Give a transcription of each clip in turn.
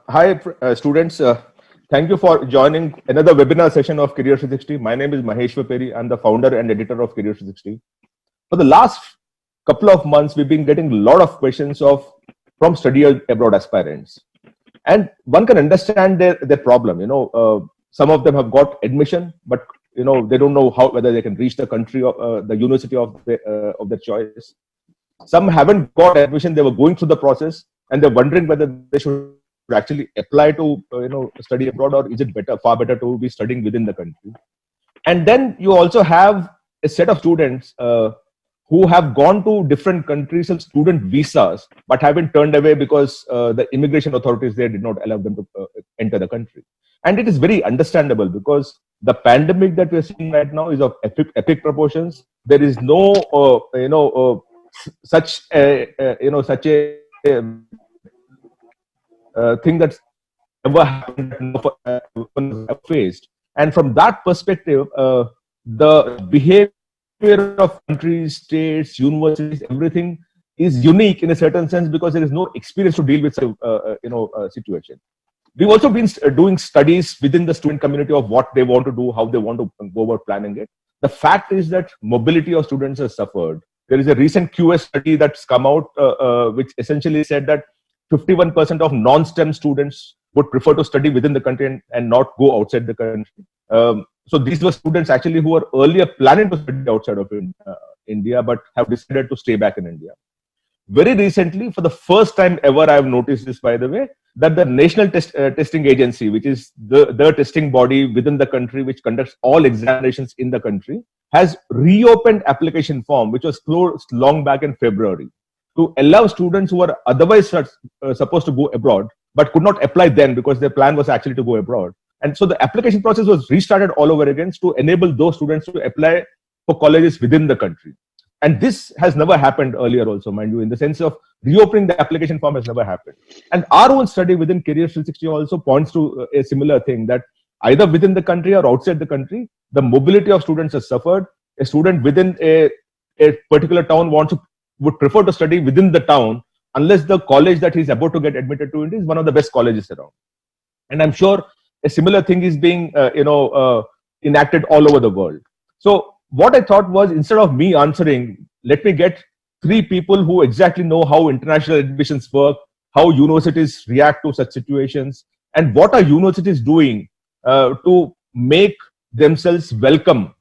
Hi, students. Thank you for joining another webinar session of Career 360. My name is Mahesh Vaperi. I'm the founder and editor of Career 360. For the last couple of months, we've been getting a lot of questions from study abroad aspirants. And one can understand their problem. Some of them have got admission, but they don't know whether they can reach the country or the university of their choice. Some haven't got admission. They were going through the process and they're wondering whether they should actually apply to study abroad, or is it far better to be studying within the country. And then you also have a set of students who have gone to different countries on student visas but have been turned away because the immigration authorities there did not allow them to enter the country. And it is very understandable because the pandemic that we're seeing right now is of epic proportions. There is no such a thing that's ever happened faced. And from that perspective, the behavior of countries, states, universities, everything is unique in a certain sense because there is no experience to deal with situation. We've also been doing studies within the student community of what they want to do, how they want to go about planning it. The fact is that mobility of students has suffered. There is a recent QS study that's come out, which essentially said that 51% of non-STEM students would prefer to study within the country and not go outside the country. So these were students actually who were earlier planning to study outside of India, but have decided to stay back in India. Very recently, for the first time ever, I have noticed this, by the way, that the National Testing Agency, which is the testing body within the country, which conducts all examinations in the country, has reopened application form, which was closed long back in February, to allow students who were otherwise supposed to go abroad, but could not apply then because their plan was actually to go abroad. And so the application process was restarted all over again to enable those students to apply for colleges within the country. And this has never happened earlier also, mind you, in the sense of reopening the application form has never happened. And our own study within Career 360 also points to a similar thing, that either within the country or outside the country, the mobility of students has suffered. A student within a particular town would prefer to study within the town unless the college that he's about to get admitted to is one of the best colleges around. And I'm sure a similar thing is being enacted all over the world. So what I thought was, instead of me answering, let me get three people who exactly know how international admissions work, how universities react to such situations, and what are universities doing to make themselves welcome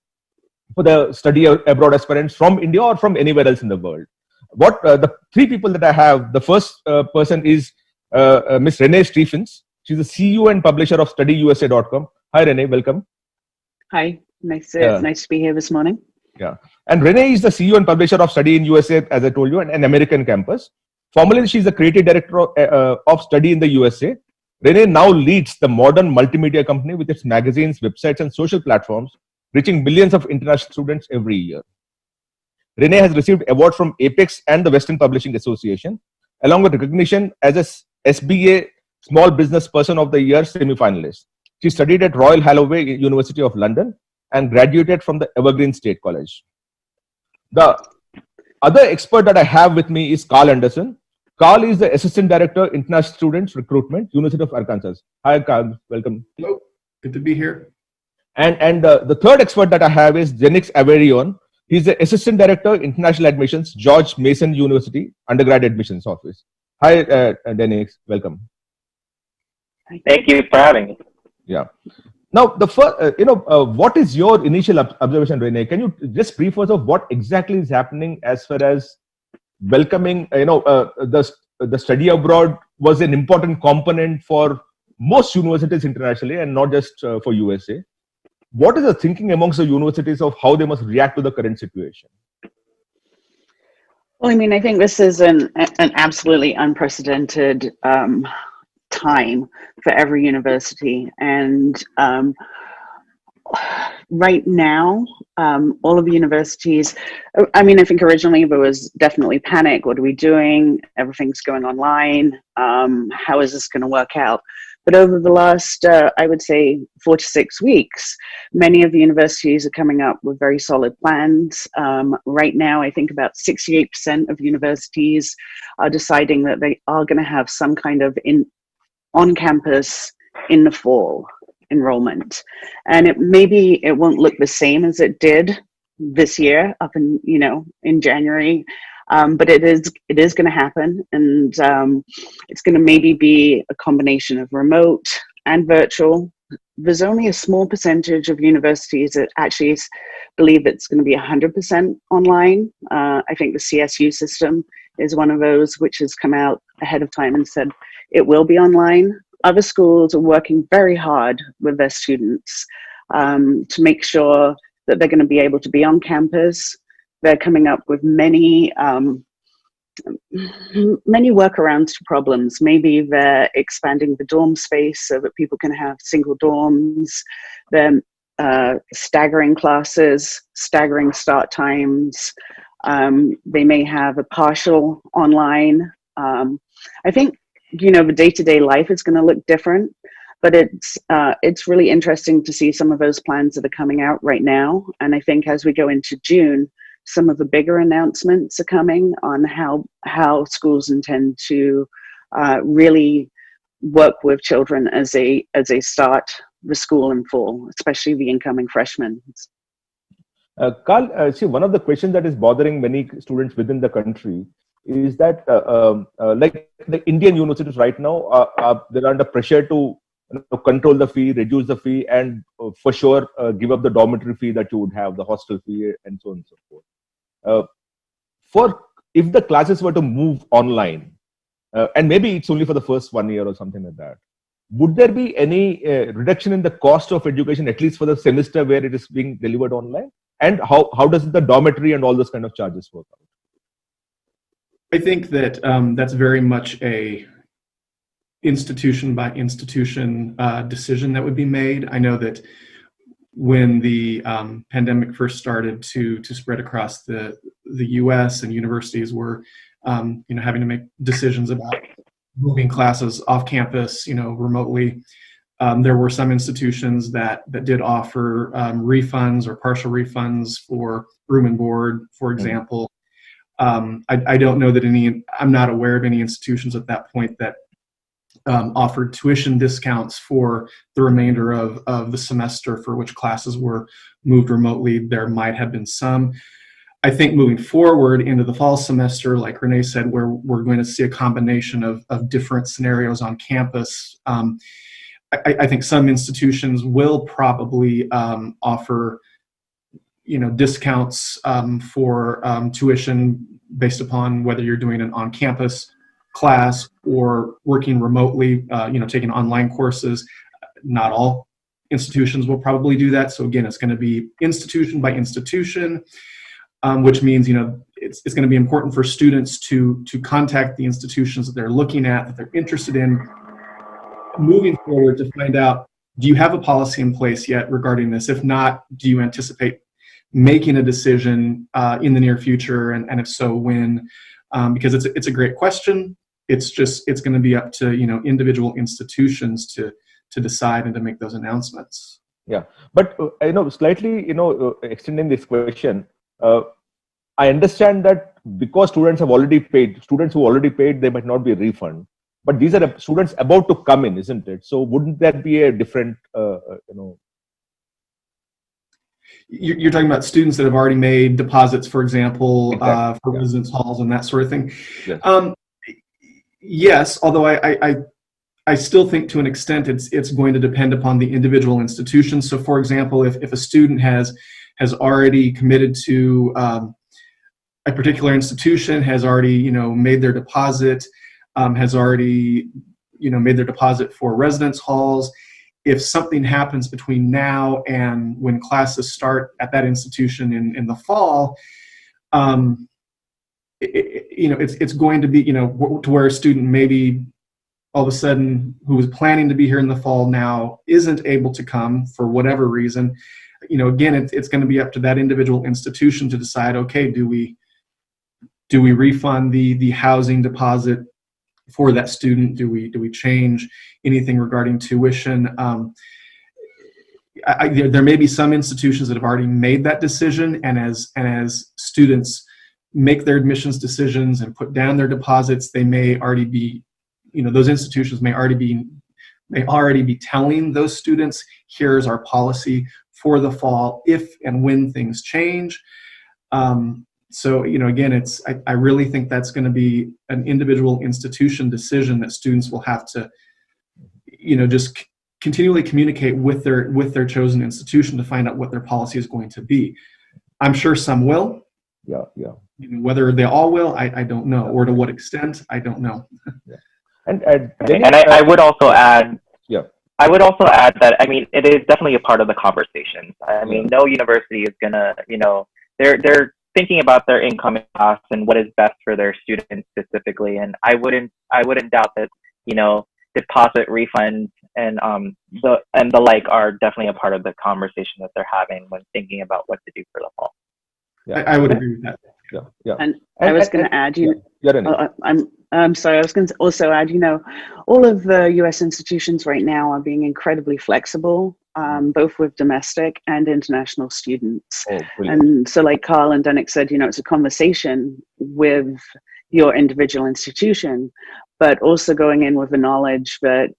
for the study abroad aspirants from India or from anywhere else in the world. What the three people that I have, the first person is Miss Renait Stephens. She's the CEO and publisher of StudyUSA.com. Hi, Renait, welcome. Hi, nice to be here this morning. Yeah, and Renait is the CEO and publisher of Study in USA, as I told you, an American campus. Formerly, she's the creative director of Study in the USA. Renait now leads the modern multimedia company with its magazines, websites, and social platforms, reaching millions of international students every year. Renait has received awards from Apex and the Western Publishing Association, along with recognition as a SBA Small Business Person of the Year semi-finalist. She studied at Royal Holloway University of London and graduated from the Evergreen State College. The other expert that I have with me is Carl Anderson. Carl is the Assistant Director, International Students Recruitment, University of Arkansas. Hi, Carl. Welcome. Hello. Good to be here. And the third expert that I have is Denix Averion. He's the Assistant Director, International Admissions, George Mason University, Undergrad Admissions Office. Hi, Denix. Welcome. Thank you for having me. Yeah. Now, the first, what is your initial observation, Renait? Can you just brief us of what exactly is happening as far as welcoming? The study abroad was an important component for most universities internationally, and not just for USA. What is the thinking amongst the universities of how they must react to the current situation? Well, I mean, I think this is an absolutely unprecedented time for every university. And right now, all of the universities, I mean, I think originally there was definitely panic. What are we doing? Everything's going online. How is this going to work out? But over the last, I would say, 4 to 6 weeks, many of the universities are coming up with very solid plans. Right now, I think about 68% of universities are deciding that they are going to have some kind of on campus in the fall enrollment. And maybe it won't look the same as it did this year up in January. But it is going to happen, and it's going to maybe be a combination of remote and virtual. There's only a small percentage of universities that actually believe it's going to be 100% online. I think the CSU system is one of those which has come out ahead of time and said it will be online. Other schools are working very hard with their students to make sure that they're going to be able to be on campus. They're coming up with many workarounds to problems. Maybe they're expanding the dorm space so that people can have single dorms. They're staggering classes, staggering start times. They may have a partial online. I think, the day-to-day life is going to look different, but it's really interesting to see some of those plans that are coming out right now. And I think as we go into June, some of the bigger announcements are coming on how schools intend to really work with children as they start the school in fall, especially the incoming freshmen. Carl, see, one of the questions that is bothering many students within the country is that, like the Indian universities right now, they're under pressure to control the fee, reduce the fee, and for sure give up the dormitory fee that you would have, the hostel fee, and so on and so forth. If the classes were to move online, and maybe it's only for the first 1 year or something like that, would there be any reduction in the cost of education, at least for the semester where it is being delivered online? And how does the dormitory and all those kind of charges work out? I think that that's very much a institution by institution decision that would be made. I know that when the pandemic first started to spread across the U.S. and universities were having to make decisions about moving classes off campus, remotely. There were some institutions that did offer refunds or partial refunds for room and board, for example. I don't know that I'm not aware of any institutions at that point that offered tuition discounts for the remainder of the semester for which classes were moved remotely. There might have been some. I think moving forward into the fall semester, like Renee said, where we're going to see a combination of different scenarios on campus, I think some institutions will probably offer discounts for tuition based upon whether you're doing an on-campus class or working remotely, taking online courses. Not all institutions will probably do that. So again, it's going to be institution by institution, which means, it's going to be important for students to contact the institutions that they're looking at, that they're interested in moving forward, to find out, do you have a policy in place yet regarding this? If not, do you anticipate making a decision in the near future? And if so, when? Because it's a great question. It's going to be up to individual institutions to decide and to make those announcements. Yeah, but slightly extending this question, I understand that because students who already paid, they might not be refunded. But these are students about to come in, isn't it? So wouldn't that be a different, You're talking about students that have already made deposits, for example, exactly. for residence halls and that sort of thing. Yes. Yes, although I still think to an extent it's going to depend upon the individual institution. So, for example, if a student has already committed to a particular institution, has already made their deposit, has already made their deposit for residence halls. If something happens between now and when classes start at that institution in the fall, it's going to be to where a student maybe all of a sudden who was planning to be here in the fall now isn't able to come for whatever reason. Again, it's going to be up to that individual institution to decide, okay, do we refund the housing deposit for that student? Do we change anything regarding tuition? There may be some institutions that have already made that decision, and as students make their admissions decisions and put down their deposits, they may already be, those institutions may already be they already be telling those students, here's our policy for the fall if and when things change. So, again, I really think that's going to be an individual institution decision that students will have to, just continually communicate with their chosen institution to find out what their policy is going to be. I'm sure some will. Yeah. Whether they all will, I don't know, or to what extent, I don't know. Yeah. And I would also add. Yeah. I would also add that, it is definitely a part of the conversation. No university is gonna, they're thinking about their incoming class and what is best for their students specifically. And I wouldn't doubt that, deposit refunds and the like are definitely a part of the conversation that they're having when thinking about what to do for the fall. Yeah. I would agree with that. Yeah. And I was going to add, I'm sorry, I was going to also add, all of the US institutions right now are being incredibly flexible, both with domestic and international students. Oh, and so like Carl and Danik said, it's a conversation with your individual institution, but also going in with the knowledge that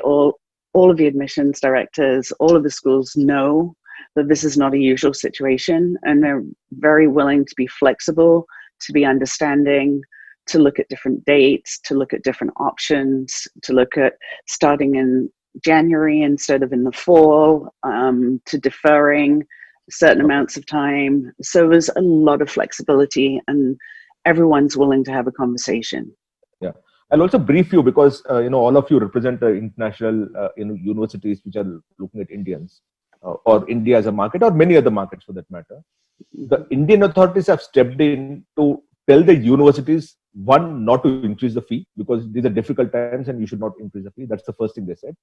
all of the admissions directors, all of the schools know that this is not a usual situation, and they're very willing to be flexible, to be understanding, to look at different dates, to look at different options, to look at starting in January instead of in the fall, to deferring certain amounts of time. So there's a lot of flexibility, and everyone's willing to have a conversation. Yeah. I'll also brief you because, all of you represent international universities which are looking at Indians. Or India as a market, or many other markets for that matter. The Indian authorities have stepped in to tell the universities, one, not to increase the fee because these are difficult times and you should not increase the fee. That's the first thing they said.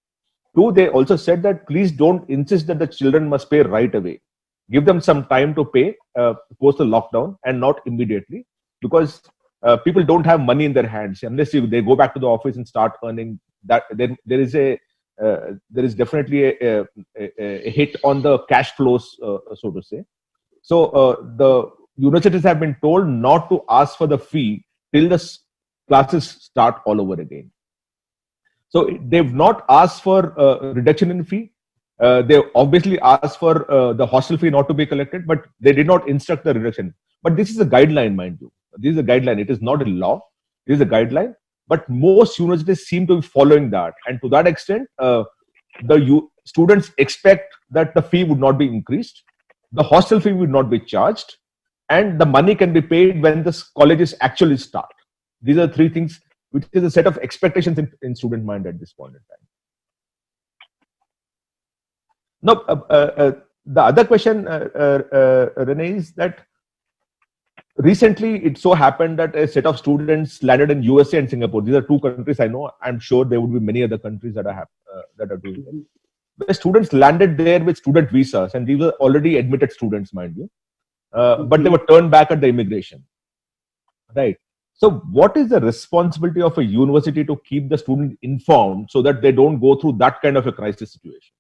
Two, they also said that please don't insist that the children must pay right away. Give them some time to pay post the lockdown and not immediately, because people don't have money in their hands unless they go back to the office and start earning. That then there is definitely a hit on the cash flows, so to say. So the universities have been told not to ask for the fee till the classes start all over again. So they've not asked for reduction in fee. They obviously asked for the hostel fee not to be collected, but they did not instruct the reduction. But this is a guideline, mind you. This is a guideline. It is not a law. This is a guideline. But most universities seem to be following that. And to that extent, the students expect that the fee would not be increased, the hostel fee would not be charged, and the money can be paid when the colleges actually start. These are three things, which is a set of expectations in student mind at this point in time. Now, the other question, Renait, is that recently, it so happened that a set of students landed in USA and Singapore. These are two countries I know. I'm sure there would be many other countries that are doing it. The students landed there with student visas, and these were already admitted students, mind you. But they were turned back at the immigration. Right. So what is the responsibility of a university to keep the student informed so that they don't go through that kind of a crisis situation?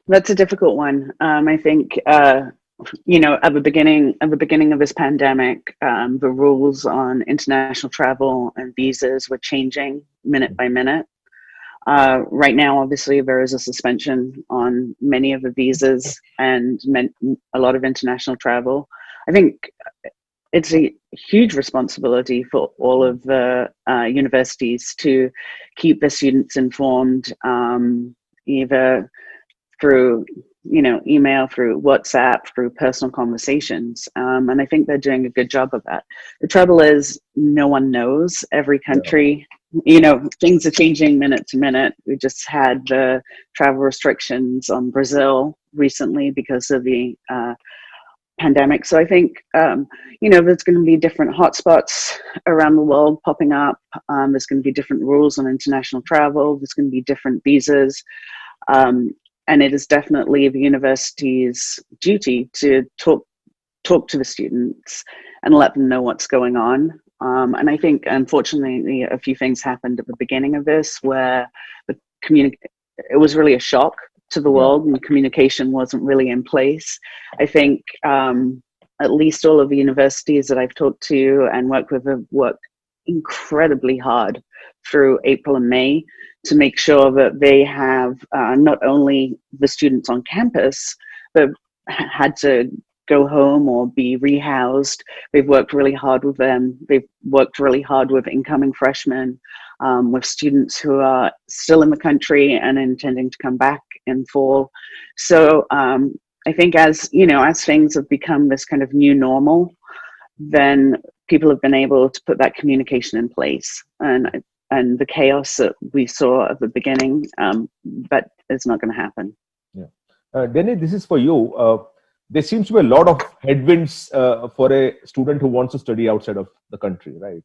That's a difficult one. I think at the beginning of this pandemic, the rules on international travel and visas were changing minute by minute. Right now, obviously, there is a suspension on many of the visas and a lot of international travel. I think it's a huge responsibility for all of the universities to keep the students informed, either through email, through WhatsApp, through personal conversations. And I think they're doing a good job of that. The trouble is no one knows. Every country, things are changing minute to minute. We just had the travel restrictions on Brazil recently because of the pandemic. So I think, there's going to be different hotspots around the world popping up. There's going to be different rules on international travel. There's going to be different visas. And it is definitely the university's duty to talk to the students and let them know what's going on. And I think, unfortunately, a few things happened at the beginning of this where it was really a shock to the world and communication wasn't really in place. I think at least all of the universities that I've talked to and worked with have worked incredibly hard through April and May to make sure that they have not only the students on campus, but had to go home or be rehoused. They've worked really hard with them. They've worked really hard with incoming freshmen, with students who are still in the country and intending to come back in fall. So I think as, you know, as things have become this kind of new normal, then people have been able to put that communication in place. And the chaos that we saw at the beginning, that is not going to happen. Yeah. Denny, this is for you. There seems to be a lot of headwinds for a student who wants to study outside of the country, right?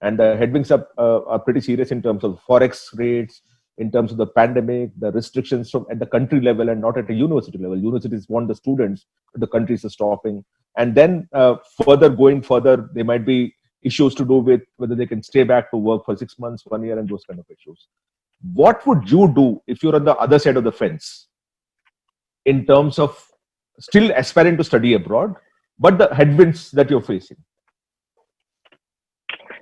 And the headwinds are pretty serious in terms of forex rates, in terms of the pandemic, the restrictions from at the country level and not at a university level. Universities want the students, the countries are stopping. And then going further, there might be issues to do with whether they can stay back to work for 6 months, 1 year, and those kind of issues. What would you do if you're on the other side of the fence in terms of still aspiring to study abroad, but the headwinds that you're facing?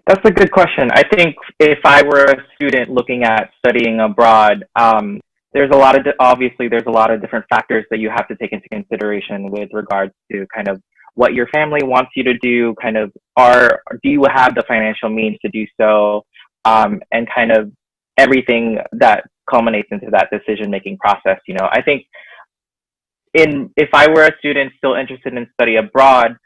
That's a good question. I think if I were a student looking at studying abroad, there's a lot of different factors that you have to take into consideration with regards to kind of what your family wants you to do, kind of do you have the financial means to do so, and kind of everything that culminates into that decision-making process. You know, I think if I were a student still interested in study abroad,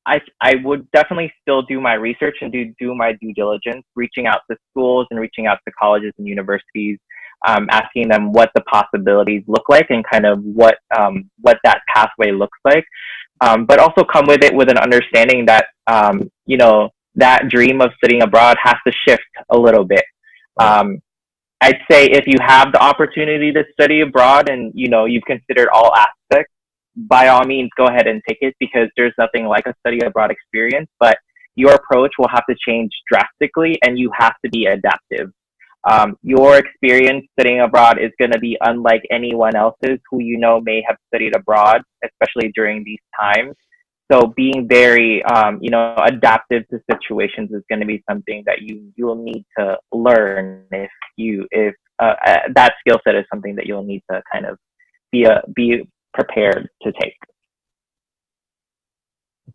I would definitely still do my research and do my due diligence, reaching out to schools and reaching out to colleges and universities, asking them what the possibilities look like and kind of what that pathway looks like. But also come with it with an understanding that, you know, that dream of studying abroad has to shift a little bit. I'd say if you have the opportunity to study abroad and, you know, you've considered all aspects, by all means, go ahead and take it, because there's nothing like a study abroad experience, but your approach will have to change drastically and you have to be adaptive. Your experience studying abroad is going to be unlike anyone else's who, you know, may have studied abroad, especially during these times. So being very, you know, adaptive to situations is going to be something that you will need to learn if that skill set is something that you'll need to kind of be prepared to take.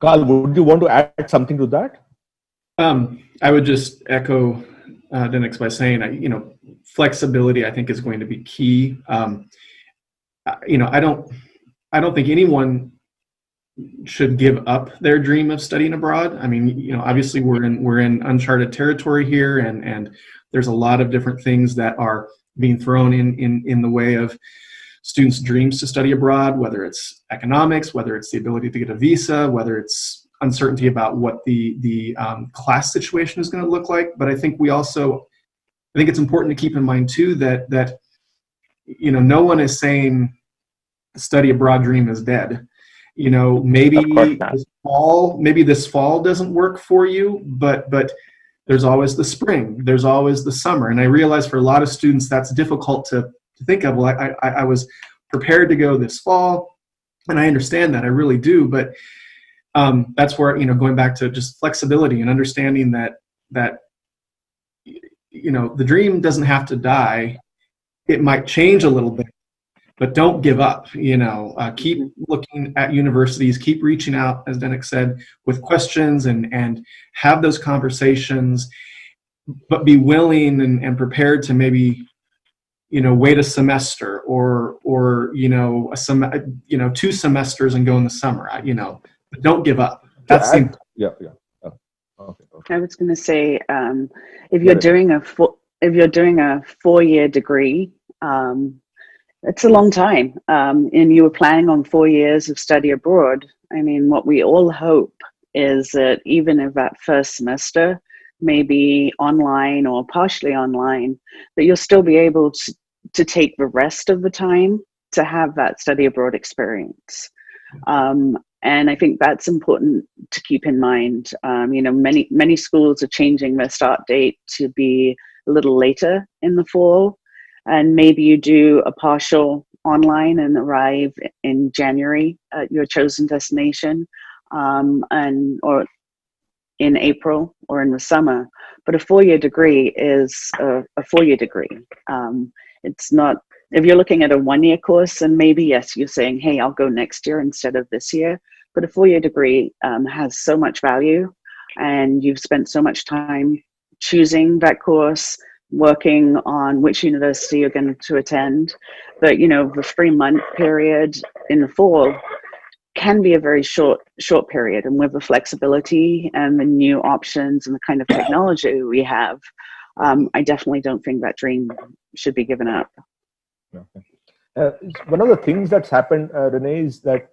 Carl, would you want to add something to that? I would just echo Denix by saying, you know, flexibility I think is going to be key. You know, I don't think anyone should give up their dream of studying abroad. I mean, you know, obviously we're in uncharted territory here, and there's a lot of different things that are being thrown in the way of students' dreams to study abroad, whether it's economics, whether it's the ability to get a visa, whether it's uncertainty about what the class situation is going to look like. But I think I think it's important to keep in mind too that you know, no one is saying study abroad dream is dead. You know, maybe this fall doesn't work for you, but there's always the spring, there's always the summer. And I realize for a lot of students that's difficult to think of. Well, I was prepared to go this fall, and I understand that, I really do. But that's where, you know, going back to just flexibility and understanding that you know, the dream doesn't have to die. It might change a little bit, but don't give up. You know, keep looking at universities, keep reaching out, as Denix said, with questions and have those conversations, but be willing and prepared to maybe, you know, wait a semester or you know, 2 semesters and go in the summer. You know, but don't give up. That's yeah. Okay. I was going to say, if you're doing a 4-year degree, it's a long time, and you were planning on 4 years of study abroad. I mean, what we all hope is that even if that first semester may be online or partially online, that you'll still be able to take the rest of the time to have that study abroad experience. And I think that's important to keep in mind. You know, many schools are changing their start date to be a little later in the fall. And maybe you do a partial online and arrive in January at your chosen destination, or in April or in the summer. But a 4-year degree is a 4-year degree. It's not, if you're looking at a 1-year course, and maybe, yes, you're saying, hey, I'll go next year instead of this year. But a 4-year degree has so much value, and you've spent so much time choosing that course, working on which university you're going to attend. But, you know, the 3-month period in the fall can be a very short period. And with the flexibility and the new options and the kind of technology we have, I definitely don't think that dream should be given up. Okay. One of the things that's happened, Renait, is that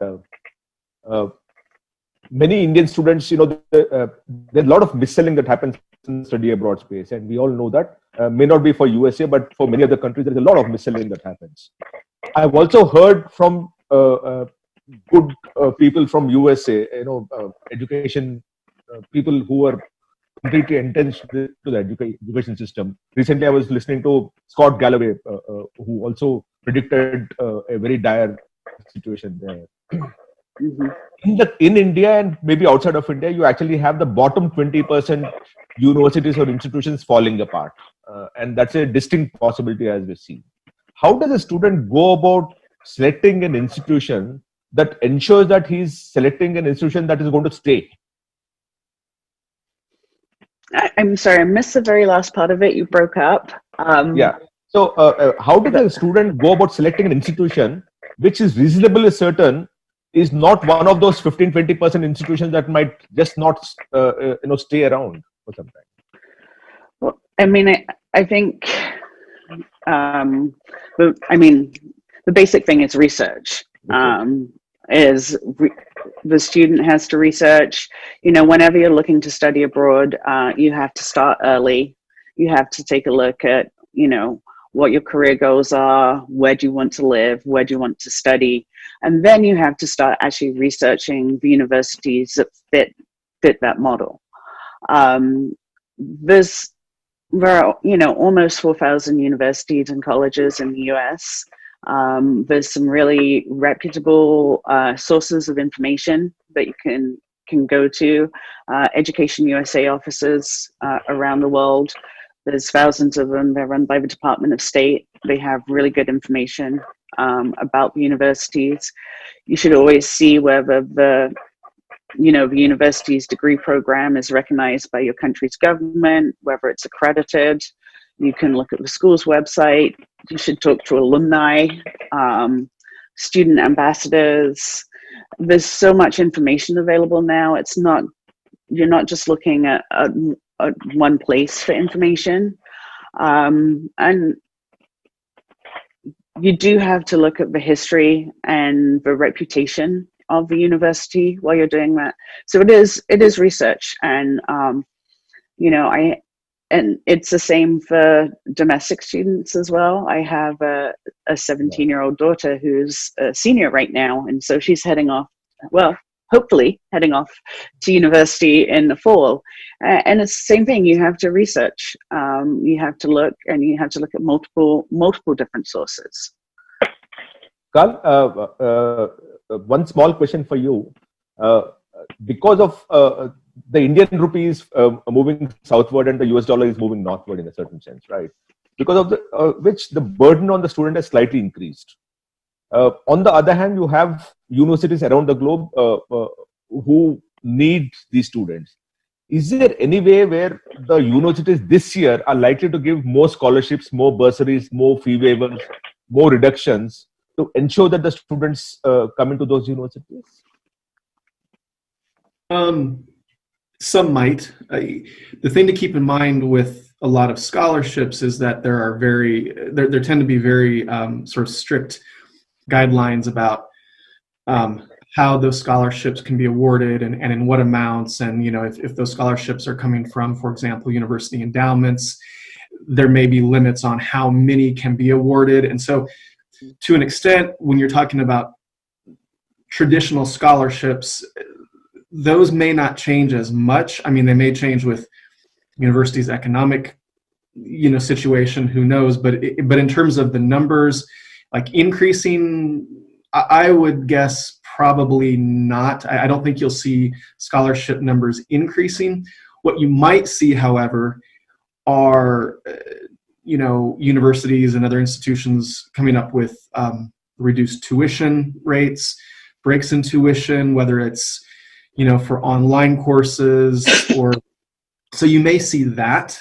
many Indian students, you know, there's a lot of mis-selling that happens in study abroad space, and we all know that. May not be for USA, but for many other countries, there's a lot of mis-selling that happens. I've also heard from good people from USA, you know, education people who are completely entrenched to the education system. Recently, I was listening to Scott Galloway, who also predicted a very dire situation there. Mm-hmm. In India and maybe outside of India, you actually have the bottom 20% universities or institutions falling apart. And that's a distinct possibility as we see. How does a student go about selecting an institution that ensures that he's selecting an institution that is going to stay? I'm sorry, I missed the very last part of it. You broke up. Yeah. So how does a student go about selecting an institution which is reasonably certain is not one of those 15-20% institutions that might just not stay around for some time? Well, I mean, I think, the basic thing is research. The student has to research. You know, whenever you're looking to study abroad, you have to start early. You have to take a look at, you know, what your career goals are, where do you want to live, where do you want to study, and then you have to start actually researching the universities that fit that model. There are, you know, almost 4,000 universities and colleges in the US. There's some really reputable sources of information that you can go to. Education USA offices around the world. There's thousands of them. They're run by the Department of State. They have really good information about the universities. You should always see whether the university's degree program is recognized by your country's government, whether it's accredited. You can look at the school's website. You should talk to alumni, student ambassadors. There's so much information available now. You're not just looking at one place for information. And you do have to look at the history and the reputation of the university while you're doing that. So it is research, and and it's the same for domestic students as well. I have a 17-year-old daughter who's a senior right now, and so she's hopefully heading off to university in the fall. And it's the same thing. You have to research. You have to look, and you have to look at multiple different sources. Carl, one small question for you. Because of the Indian rupee is moving southward and the US dollar is moving northward in a certain sense, right? Because of which the burden on the student has slightly increased. On the other hand, you have universities around the globe who need these students. Is there any way where the universities this year are likely to give more scholarships, more bursaries, more fee waivers, more reductions to ensure that the students come into those universities? Some might. The thing to keep in mind with a lot of scholarships is that there tend to be very sort of strict guidelines about how those scholarships can be awarded and in what amounts. And, you know, if those scholarships are coming from, for example, university endowments, there may be limits on how many can be awarded. And so to an extent, when you're talking about traditional scholarships, those may not change as much. I mean, they may change with university's economic, situation, who knows, but in terms of the numbers, like increasing, I would guess probably not. I don't think you'll see scholarship numbers increasing. What you might see, however, are universities and other institutions coming up with reduced tuition rates, breaks in tuition, whether it's for online courses or so you may see that.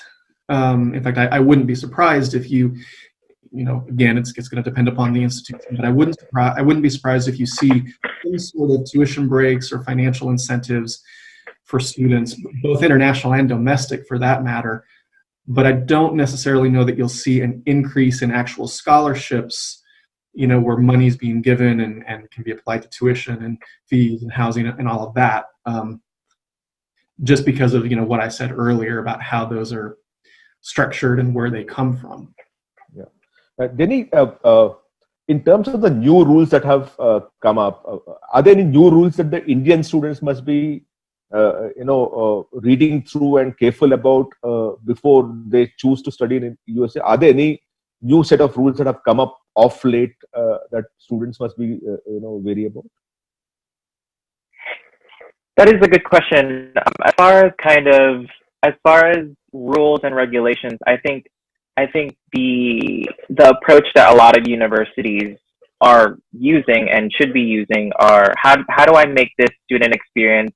In fact, I wouldn't be surprised if again, it's going to depend upon the institution, but I wouldn't be surprised if you see some sort of tuition breaks or financial incentives for students, both international and domestic for that matter. But I don't necessarily know that you'll see an increase in actual scholarships, where money's being given and can be applied to tuition and fees and housing and all of that. Just because of, what I said earlier about how those are structured and where they come from. Yeah. Denny, in terms of the new rules that have come up, are there any new rules that the Indian students must be reading through and careful about before they choose to study in USA? Are there any new set of rules that have come up of late that students must be wary about? That is a good question. As far as rules and regulations, I think the approach that a lot of universities are using and should be using are how do I make this student experience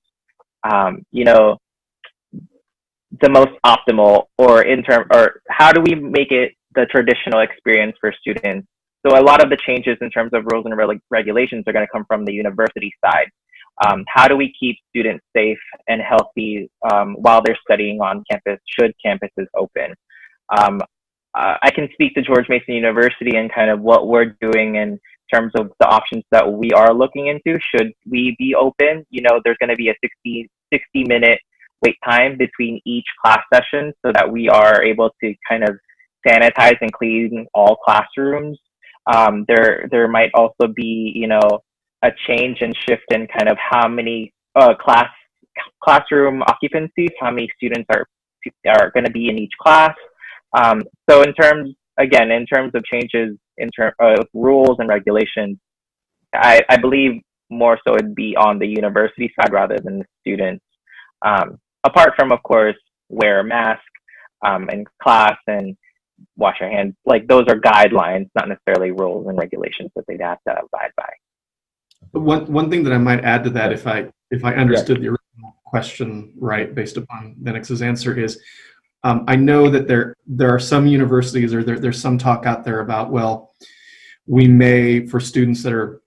the most optimal, or how do we make it the traditional experience for students? So a lot of the changes in terms of rules and regulations are going to come from the university side. How do we keep students safe and healthy while they're studying on campus, should campuses open? I can speak to George Mason University and kind of what we're doing in terms of the options that we are looking into. Should we be open? There's going to be a 60-minute wait time between each class session so that we are able to kind of sanitize and clean all classrooms. There might also be, a change and shift in kind of how many classroom occupancies, how many students are going to be in each class. So in terms of changes in terms of rules and regulations, I believe more so it'd be on the university side rather than the students. Apart from, of course, wear a mask in class and wash your hands. Like, those are guidelines, not necessarily rules and regulations that they'd have to abide by. One thing that I might add to that, if I understood the original question right, based upon Lennox's answer, is I know that there are some universities, or there's some talk out there about, well, we may, for students that are,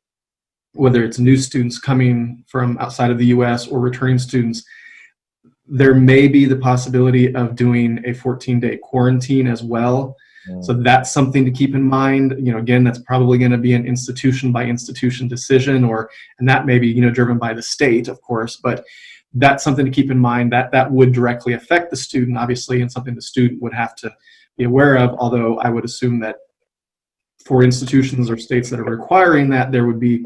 whether it's new students coming from outside of the U.S. or returning students, there may be the possibility of doing a 14-day quarantine as well. So that's something to keep in mind. Again, that's probably going to be an institution by institution decision, and that may be, driven by the state, of course, but that's something to keep in mind that would directly affect the student, obviously, and something the student would have to be aware of. Although I would assume that for institutions or states that are requiring that, there would be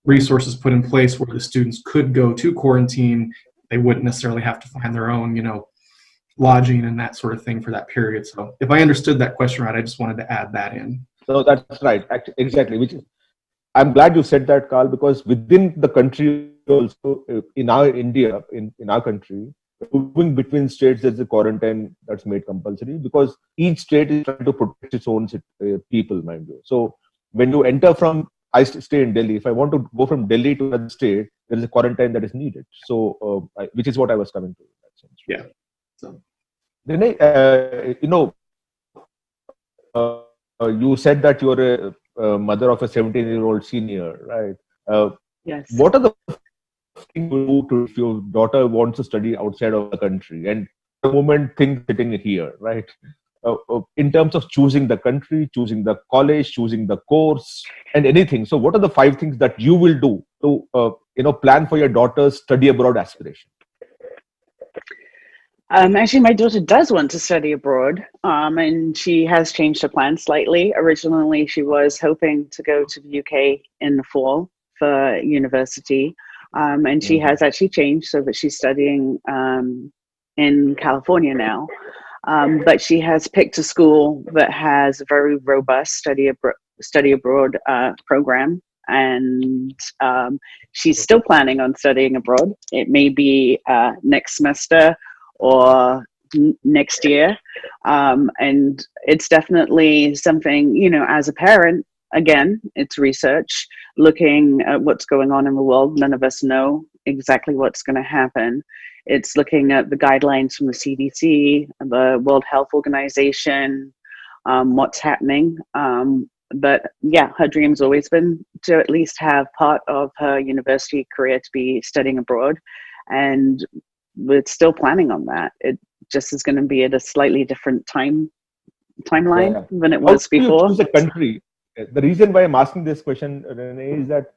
resources put in place where the students could go to quarantine. They wouldn't necessarily have to find their own, lodging and that sort of thing for that period. So if I understood that question right, I just wanted to add that in. So that's right. Exactly. I'm glad you said that, Carl, because within the country also, in our India, in our country, moving between states, there's a quarantine that's made compulsory because each state is trying to protect its own people, mind you. So when you enter I stay in Delhi. If I want to go from Delhi to another state, there is a quarantine that is needed. So, which is what I was coming to in that sense. Yeah. So. Renait, you said that you're a mother of a 17-year-old senior, right? Yes. What are the things you do if your daughter wants to study outside of the country, and the moment things sitting here, right? In terms of choosing the country, choosing the college, choosing the course, and anything. So, what are the 5 things that you will do to plan for your daughter's study abroad aspiration? Actually, my daughter does want to study abroad, and she has changed her plans slightly. Originally, she was hoping to go to the UK in the fall for university, and she has actually changed so that she's studying in California now. But she has picked a school that has a very robust study abroad program, and she's still planning on studying abroad. It may be next semester or next year, and it's definitely something, you know, as a parent, again, it's research, looking at what's going on in the world. None of us know exactly what's going to happen. It's looking at the guidelines from the CDC, the World Health Organization, what's happening. But yeah, her dream's always been to at least have part of her university career to be studying abroad. And we're still planning on that. It just is going to be at a slightly different timeline than it was before. How do you choose a country? The reason why I'm asking this question, Renee, is that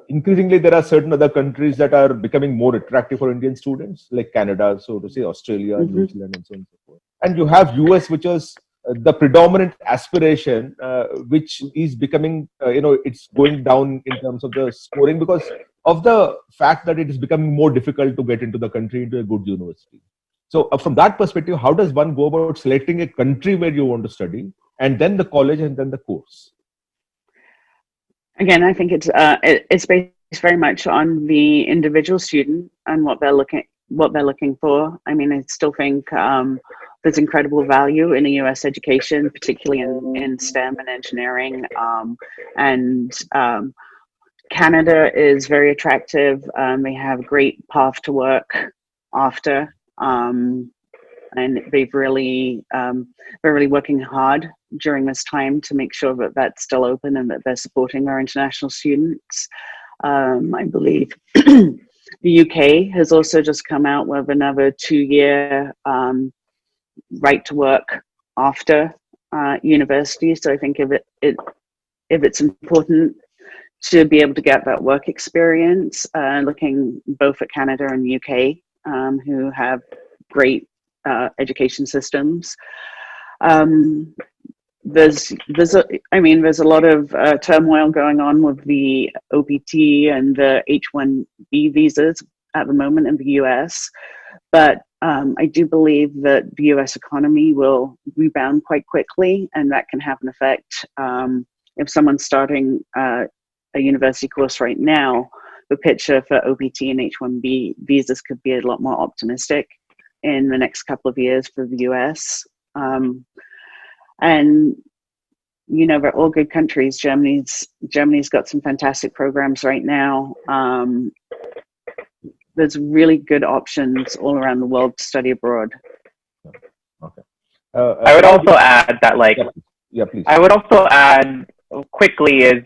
increasingly there are certain other countries that are becoming more attractive for Indian students, like Canada, so to say, Australia, New Zealand, and so on and so forth. And you have US, which is the predominant aspiration, which is becoming, it's going down in terms of the scoring because of the fact that it is becoming more difficult to get into the country, into a good university. So from that perspective, how does one go about selecting a country where you want to study, and then the college, and then the course? Again, I think it's based very much on the individual student and what they're looking for. I mean, I still think there's incredible value in a US education, particularly in STEM and engineering. And Canada is very attractive. They have great path to work after. And they're really working hard during this time to make sure that that's still open and that they're supporting their international students. I believe the UK has also just come out with another 2-year right to work after university. So I think if it's important to be able to get that work experience, looking both at Canada and UK, who have great education systems. There's a lot of turmoil going on with the OPT and the H-1B visas at the moment in the US, but I do believe that the US economy will rebound quite quickly, and that can have an effect. If someone's starting a university course right now, the picture for OPT and H-1B visas could be a lot more optimistic in the next couple of years for the US. And, you know, they're all good countries. Germany's got some fantastic programs right now. There's really good options all around the world to study abroad. Okay. I would also add that, like, please. I would also add quickly is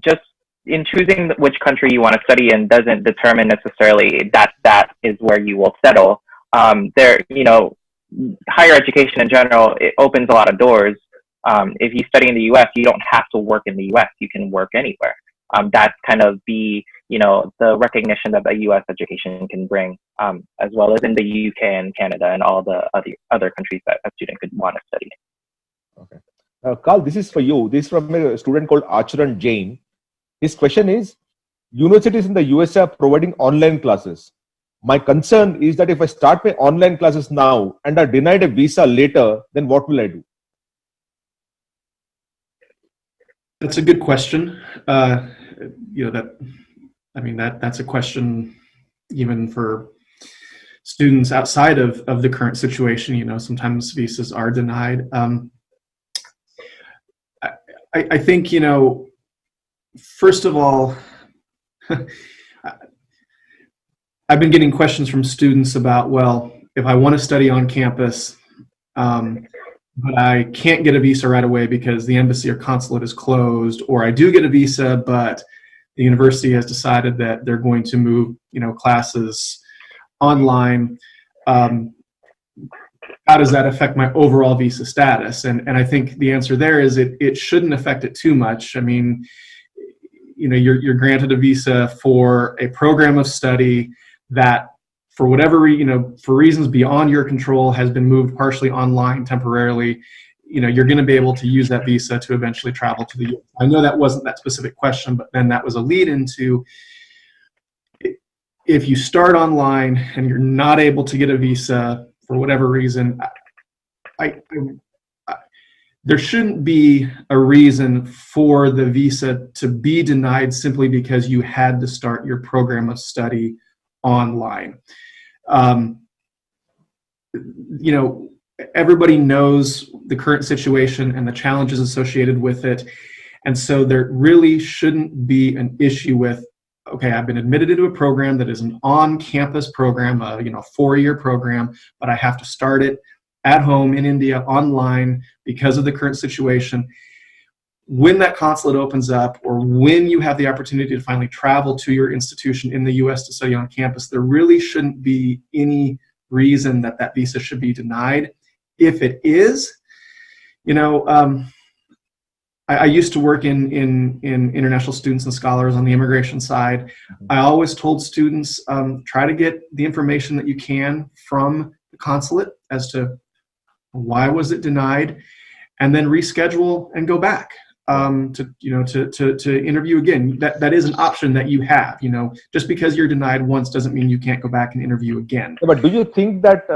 just in choosing which country you want to study in doesn't determine necessarily that is where you will settle. Higher education in general, it opens a lot of doors. If you study in the U.S., you don't have to work in the U.S. You can work anywhere. That's kind of the recognition that the U.S. education can bring, as well as in the U.K. and Canada and all the other countries that a student could want to study in. Okay. Carl, this is for you. This is from a student called Acharan Jain. His question is, universities in the US are providing online classes. My concern is that if I start my online classes now and are denied a visa later, then what will I do? That's a good question. That's a question even for students outside of the current situation. You know, sometimes visas are denied. I think, first of all, I've been getting questions from students about, well, if I want to study on campus, but I can't get a visa right away because the embassy or consulate is closed, or I do get a visa, but the university has decided that they're going to move, classes online. How does that affect my overall visa status? And I think the answer there is it shouldn't affect it too much. I mean, you're granted a visa for a program of study that, for whatever, for reasons beyond your control, has been moved partially online temporarily. You're going to be able to use that visa to eventually travel to the US. I know that wasn't that specific question, but then that was a lead into, if you start online and you're not able to get a visa for whatever reason, there shouldn't be a reason for the visa to be denied simply because you had to start your program of study online. You know, everybody knows the current situation and the challenges associated with it. And so there really shouldn't be an issue with, okay, I've been admitted into a program that is an on-campus program, a 4-year program, but I have to start it at home in India online because of the current situation. When that consulate opens up, or when you have the opportunity to finally travel to your institution in the US to study on campus, there really shouldn't be any reason that that visa should be denied. If it is, I used to work in international students and scholars on the immigration side. I always told students, try to get the information that you can from the consulate as to why was it denied, and then reschedule and go back to interview again. That is an option that you have. Just because you're denied once doesn't mean you can't go back and interview again. But do you think that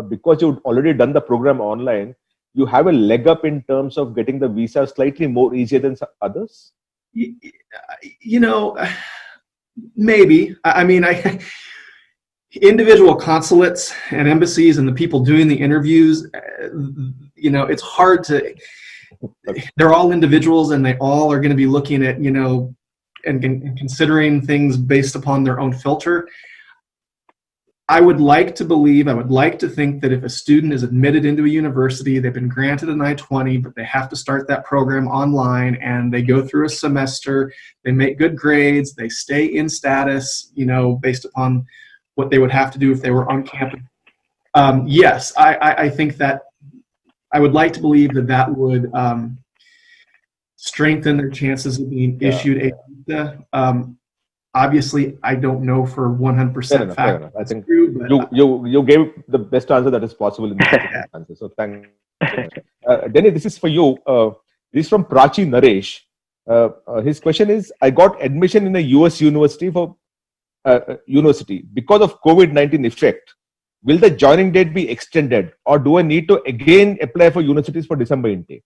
because you've already done the program online, you have a leg up in terms of getting the visa slightly more easier than others? Maybe. Individual consulates and embassies and the people doing the interviews, it's hard to, they're all individuals and they all are going to be looking at, and considering things based upon their own filter. I would like to think that if a student is admitted into a university, they've been granted an I-20, but they have to start that program online, and they go through a semester, they make good grades, they stay in status, based upon what they would have to do if they were on campus. Yes, I think that I would like to believe that would strengthen their chances of being issued a visa. Obviously, I don't know for 100% fact. I think true, you gave the best answer that is possible in this circumstances. So thank you. Denny, this is for you. This is from Prachi Naresh. His question is, I got admission in a US university because of COVID-19 effect. Will the joining date be extended, or do I need to again apply for universities for December intake?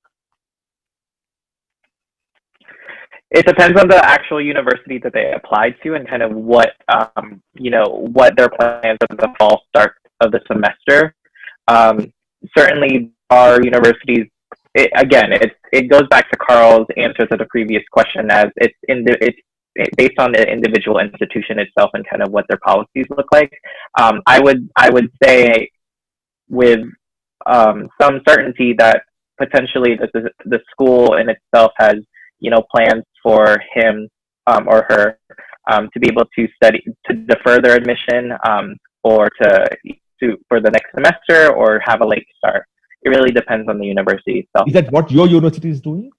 It depends on the actual university that they applied to and kind of what their plans of the fall start of the semester. Certainly, our universities. It goes back to Carl's answer to the previous question, as it's based on the individual institution itself and kind of what their policies look like. I would say with some certainty that potentially the school in itself has plans for him or her to be able to study, to defer their admission, or for the next semester, or have a late start. It really depends on the university itself. Is that what your university is doing?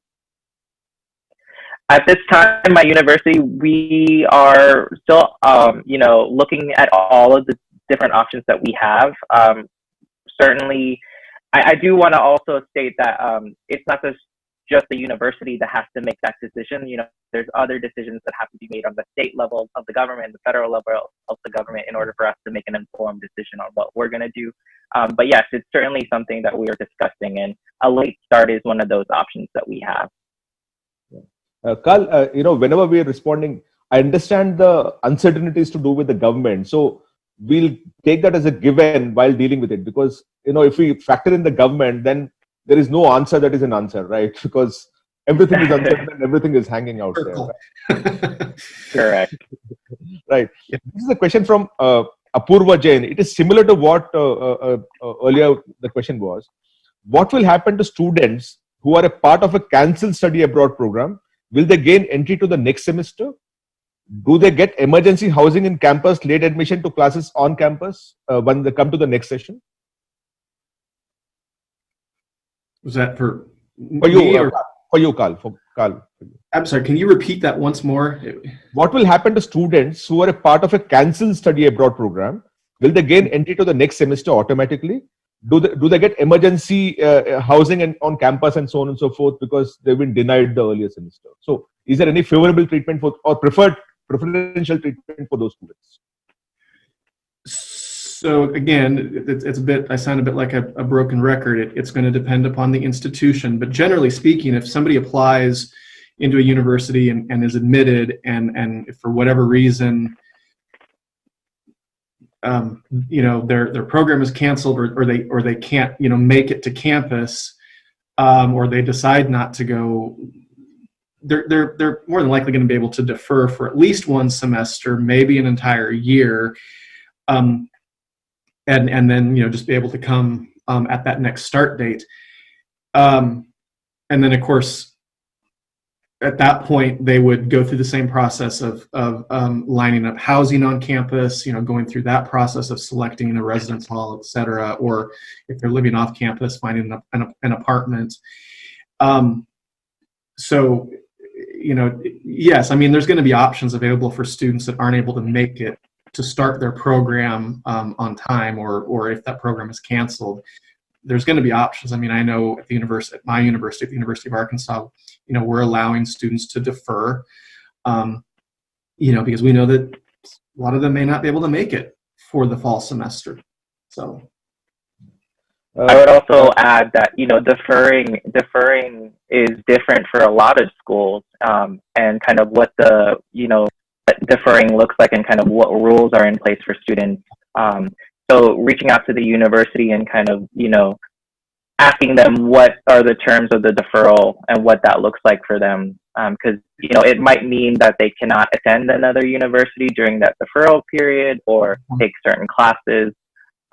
At this time, my university, we are still, looking at all of the different options that we have. Certainly, I do want to also state that it's not just the university that has to make that decision. There's other decisions that have to be made on the state level of the government and the federal level of the government in order for us to make an informed decision on what we're going to do. But yes, it's certainly something that we are discussing, and a late start is one of those options that we have. Carl, whenever we are responding, I understand the uncertainties to do with the government. So we'll take that as a given while dealing with it, because, if we factor in the government, then there is no answer that is an answer, right? Because everything is uncertain and everything is hanging out there. Right? Correct. Right. This is a question from Apurva Jain. It is similar to what earlier the question was. What will happen to students who are a part of a cancelled study abroad program? Will they gain entry to the next semester? Do they get emergency housing in campus, late admission to classes on campus when they come to the next session? Was that for you, Carl? For Carl. I'm sorry, can you repeat that once more? What will happen to students who are a part of a cancelled study abroad program? Will they gain entry to the next semester automatically? Do they get emergency housing on campus and so on and so forth because they've been denied the earlier semester? So is there any favorable treatment or preferential treatment for those students? So again, it's a bit, I sound a bit like a broken record. It's going to depend upon the institution, but generally speaking, if somebody applies into a university and is admitted, and if for whatever reason, their program is canceled, or they can't, make it to campus, or they decide not to go, they're more than likely going to be able to defer for at least one semester, maybe an entire year, and then just be able to come at that next start date, and then of course at that point they would go through the same process of lining up housing on campus, going through that process of selecting a residence hall, etc., or if they're living off campus, finding an apartment. So yes, I mean, there's going to be options available for students that aren't able to make it to start their program on time, or if that program is canceled, there's going to be options. I mean, I know at my university, at the University of Arkansas, we're allowing students to defer, because we know that a lot of them may not be able to make it for the fall semester. So I would also add that deferring is different for a lot of schools, and kind of what the what deferring looks like, and kind of what rules are in place for students. So reaching out to the university and kind of asking them what are the terms of the deferral and what that looks like for them, because it might mean that they cannot attend another university during that deferral period or take certain classes.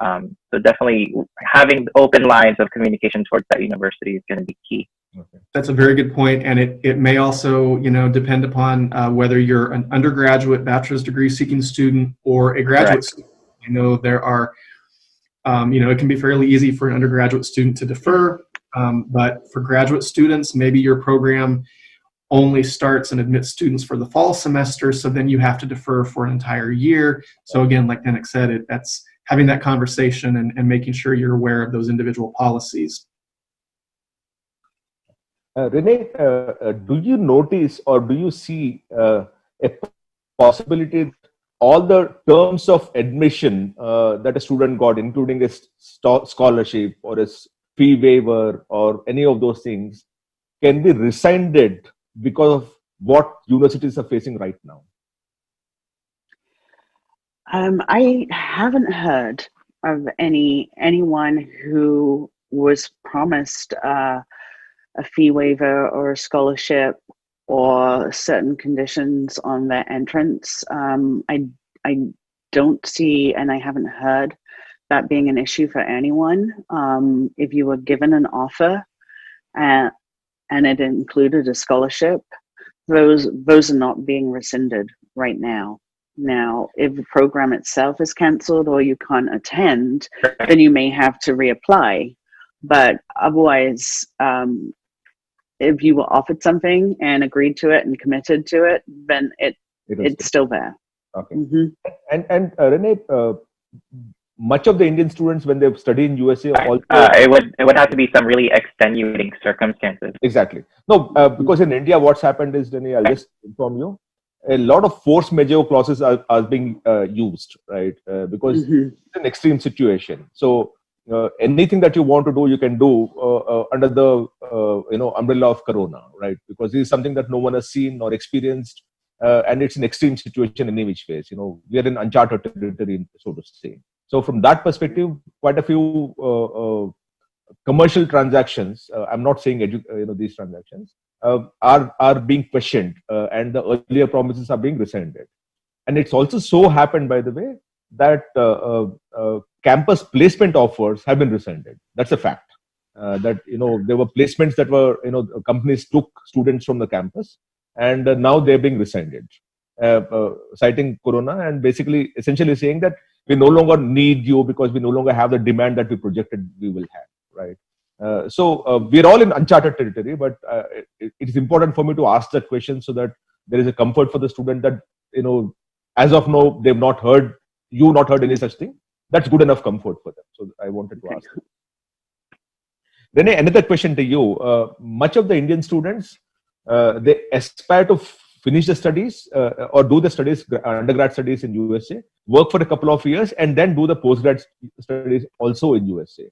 So definitely having open lines of communication towards that university is going to be key. Okay. That's a very good point, and it may also depend upon whether you're an undergraduate bachelor's degree seeking student or a graduate student. There are it can be fairly easy for an undergraduate student to defer, but for graduate students, maybe your program only starts and admits students for the fall semester, so then you have to defer for an entire year. So again, like Denik said, that's having that conversation and making sure you're aware of those individual policies. Renait, do you notice or do you see a possibility that all the terms of admission that a student got, including a scholarship or a fee waiver or any of those things, can be rescinded because of what universities are facing right now? I haven't heard of anyone who was promised a fee waiver or a scholarship or certain conditions on their entrance. I don't see, and I haven't heard that being an issue for anyone. If you were given an offer and it included a scholarship, those are not being rescinded right now. Now, if the program itself is cancelled or you can't attend, then you may have to reapply. But otherwise, if you were offered something and agreed to it and committed to it, then it's still there. Okay. Mm-hmm. And Renait, much of the Indian students, when they study in USA, also it would have to be some really extenuating circumstances. Exactly. No, because in India, what's happened is, Renait, I'll just inform you, a lot of force majeure clauses are being used, right? Because it's an extreme situation. So anything that you want to do, you can do under the umbrella of Corona, right? Because this is something that no one has seen or experienced, and it's an extreme situation in any which ways. We are in uncharted territory, so to say. So from that perspective, quite a few commercial transactions, I'm not saying these transactions, are being questioned, and the earlier promises are being rescinded. And it's also so happened, by the way, that campus placement offers have been rescinded. That's a fact. That there were placements that were companies took students from the campus, and now they're being rescinded, citing Corona, and basically essentially saying that we no longer need you because we no longer have the demand that we projected we will have, right? So we're all in uncharted territory, but it is important for me to ask that question so that there is a comfort for the student that, as of now, they've not heard any such thing. That's good enough comfort for them. So I wanted to ask. Renait, another question to you. Much of the Indian students, they aspire to finish the studies or do the studies, undergrad studies in USA, work for a couple of years, and then do the postgrad studies also in USA.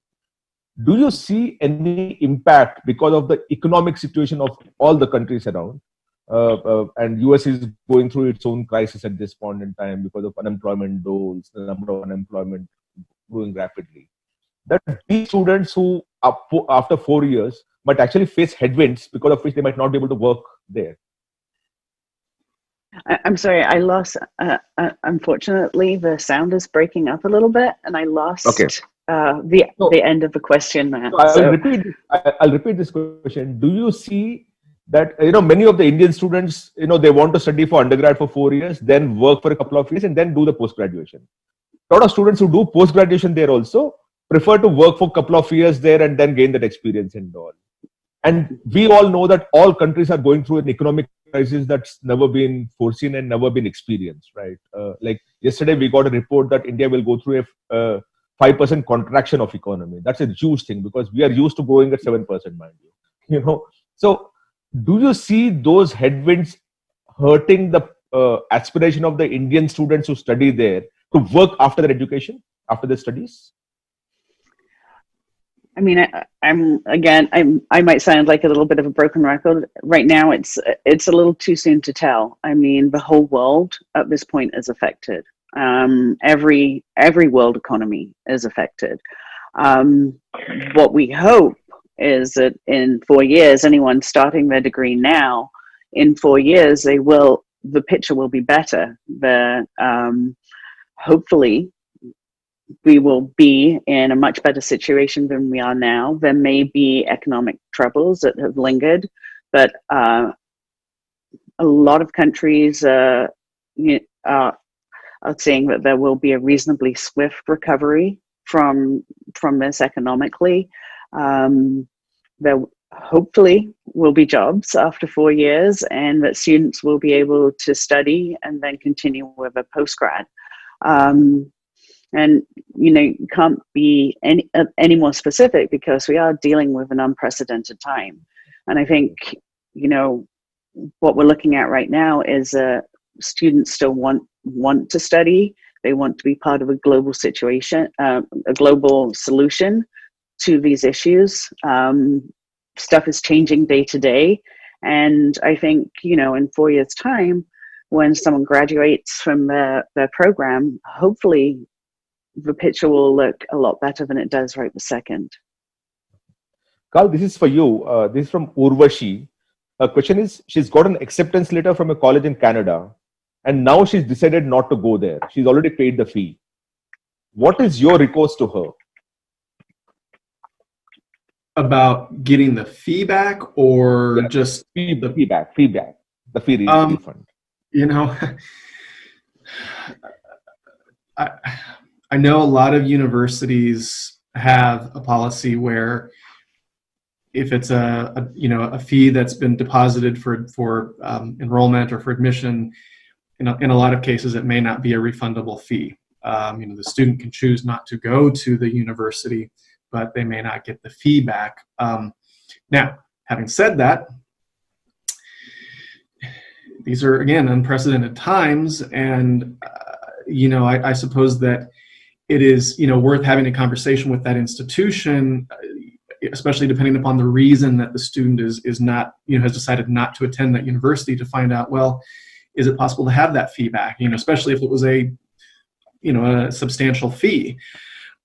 Do you see any impact because of the economic situation of all the countries around? And US is going through its own crisis at this point in time because of unemployment goals, the number of unemployment growing rapidly. That these students who, after 4 years, might actually face headwinds because of which they might not be able to work there. I'm sorry, I lost, unfortunately, the sound is breaking up a little bit, and I lost the end of the question there. I'll repeat this question. Do you see that, many of the Indian students, they want to study for undergrad for 4 years, then work for a couple of years, and then do the post-graduation? A lot of students who do post-graduation there also prefer to work for a couple of years there and then gain that experience and all. And we all know that all countries are going through an economic crisis that's never been foreseen and never been experienced, right? Like yesterday, we got a report that India will go through a 5% contraction of economy. That's a huge thing because we are used to growing at 7%, mind you. So do you see those headwinds hurting the aspiration of the Indian students who study there to work after their education, after their studies? I mean, I might sound like a little bit of a broken record. Right now, it's a little too soon to tell. I mean, the whole world at this point is affected. Every world economy is affected. What we hope is that in 4 years, anyone starting their degree now, in 4 years, the picture will be better. Hopefully, we will be in a much better situation than we are now. There may be economic troubles that have lingered, but a lot of countries are saying that there will be a reasonably swift recovery from this economically. There hopefully will be jobs after 4 years, and that students will be able to study and then continue with a postgrad. And, you can't be any more specific because we are dealing with an unprecedented time. And I think, what we're looking at right now is students still want to study. They want to be part of a global situation, a global solution to these issues. Stuff is changing day to day. And I think, in 4 years' time, when someone graduates from their program, hopefully the picture will look a lot better than it does right this second. Carl, this is for you. This is from Urvashi. Her question is, she's got an acceptance letter from a college in Canada, and now she's decided not to go there. She's already paid the fee. What is your recourse to her? About getting the feedback or just the feedback, the fee refund? I know a lot of universities have a policy where if it's a fee that's been deposited for enrollment or for admission, in a lot of cases it may not be a refundable fee. The student can choose not to go to the university, but they may not get the fee back. Now, having said that, these are again unprecedented times, and I suppose that it is worth having a conversation with that institution, especially depending upon the reason that the student is not has decided not to attend that university, to find out, well, is it possible to have that feedback? Especially if it was a substantial fee.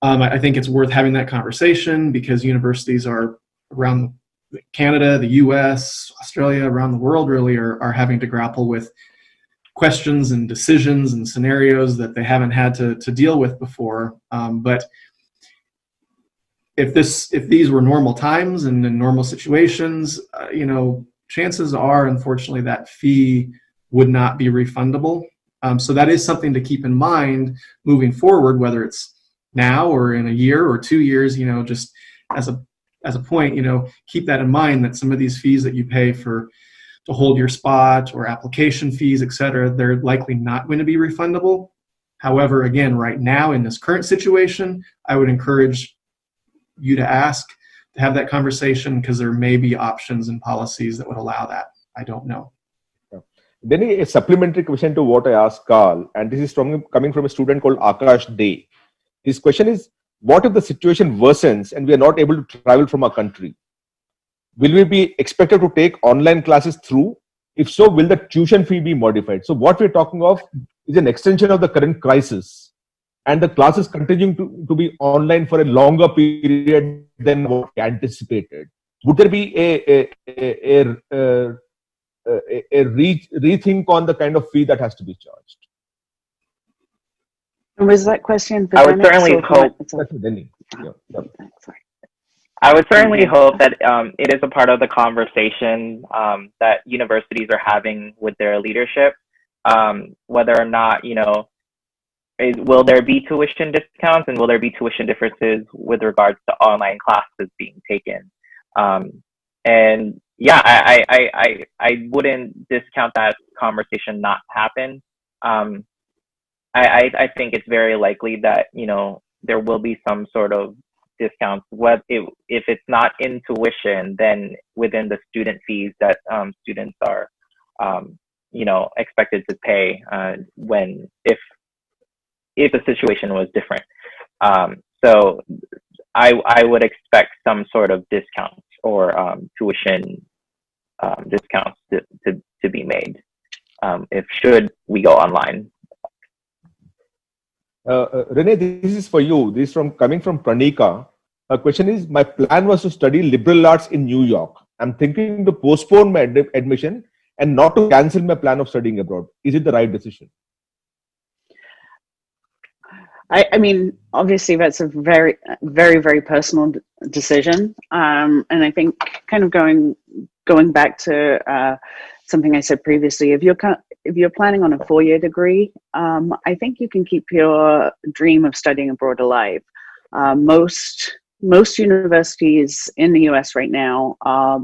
I think it's worth having that conversation because universities are around Canada, the U.S., Australia, around the world really are having to grapple with questions and decisions and scenarios that they haven't had to deal with before. But if these were normal times and in normal situations, chances are, unfortunately, that fee would not be refundable. So that is something to keep in mind moving forward, whether it's now or in a year or 2 years, just as a point, keep that in mind, that some of these fees that you pay to hold your spot or application fees, et cetera, they're likely not going to be refundable. However, again, right now in this current situation, I would encourage you to ask, to have that conversation, because there may be options and policies that would allow that. I don't know. Then a supplementary question to what I asked Carl, and this is coming from a student called Akash Day. His question is, what if the situation worsens and we are not able to travel from our country? Will we be expected to take online classes through? If so, will the tuition fee be modified? So what we're talking of is an extension of the current crisis, and the classes continuing to be online for a longer period than what we anticipated. Would there be a rethink on the kind of fee that has to be charged? Was that question for I would Dennis certainly or hope. That's for Denny. Yeah. Sorry. I would certainly hope that it is a part of the conversation that universities are having with their leadership, whether or not, will there be tuition discounts and will there be tuition differences with regards to online classes being taken? And yeah, I wouldn't discount that conversation not happen. I think it's very likely that, there will be some sort of discounts. If it's not in tuition, then within the student fees that students are, expected to pay if the situation was different. So I would expect some sort of discounts or tuition discounts to be made should we go online. Renait, this is for you. This is coming from Pranika. Her question is, my plan was to study liberal arts in New York. I'm thinking to postpone my admission and not to cancel my plan of studying abroad. Is it the right decision? I mean, obviously that's a very, very, very personal decision. And I think kind of going back to something I said previously, if you're planning on a 4-year degree, I think you can keep your dream of studying abroad alive. Most universities in the US right now are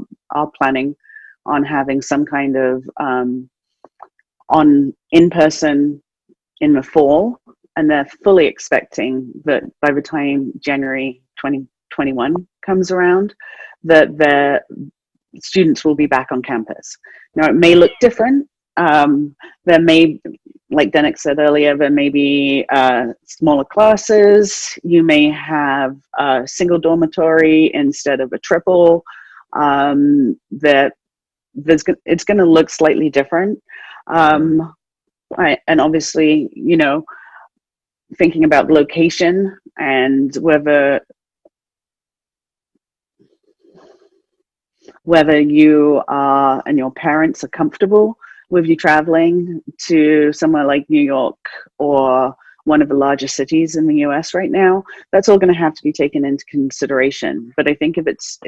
planning on having some kind of in-person in the fall, and they're fully expecting that by the time January 2021 comes around, that their students will be back on campus. Now, it may look different. There may, like Denik said earlier, there may be smaller classes. You may have a single dormitory instead of a triple. It's going to look slightly different. And obviously, thinking about location and whether you are and your parents are comfortable with you traveling to somewhere like New York or one of the larger cities in the US right now, that's all going to have to be taken into consideration. But I think if it's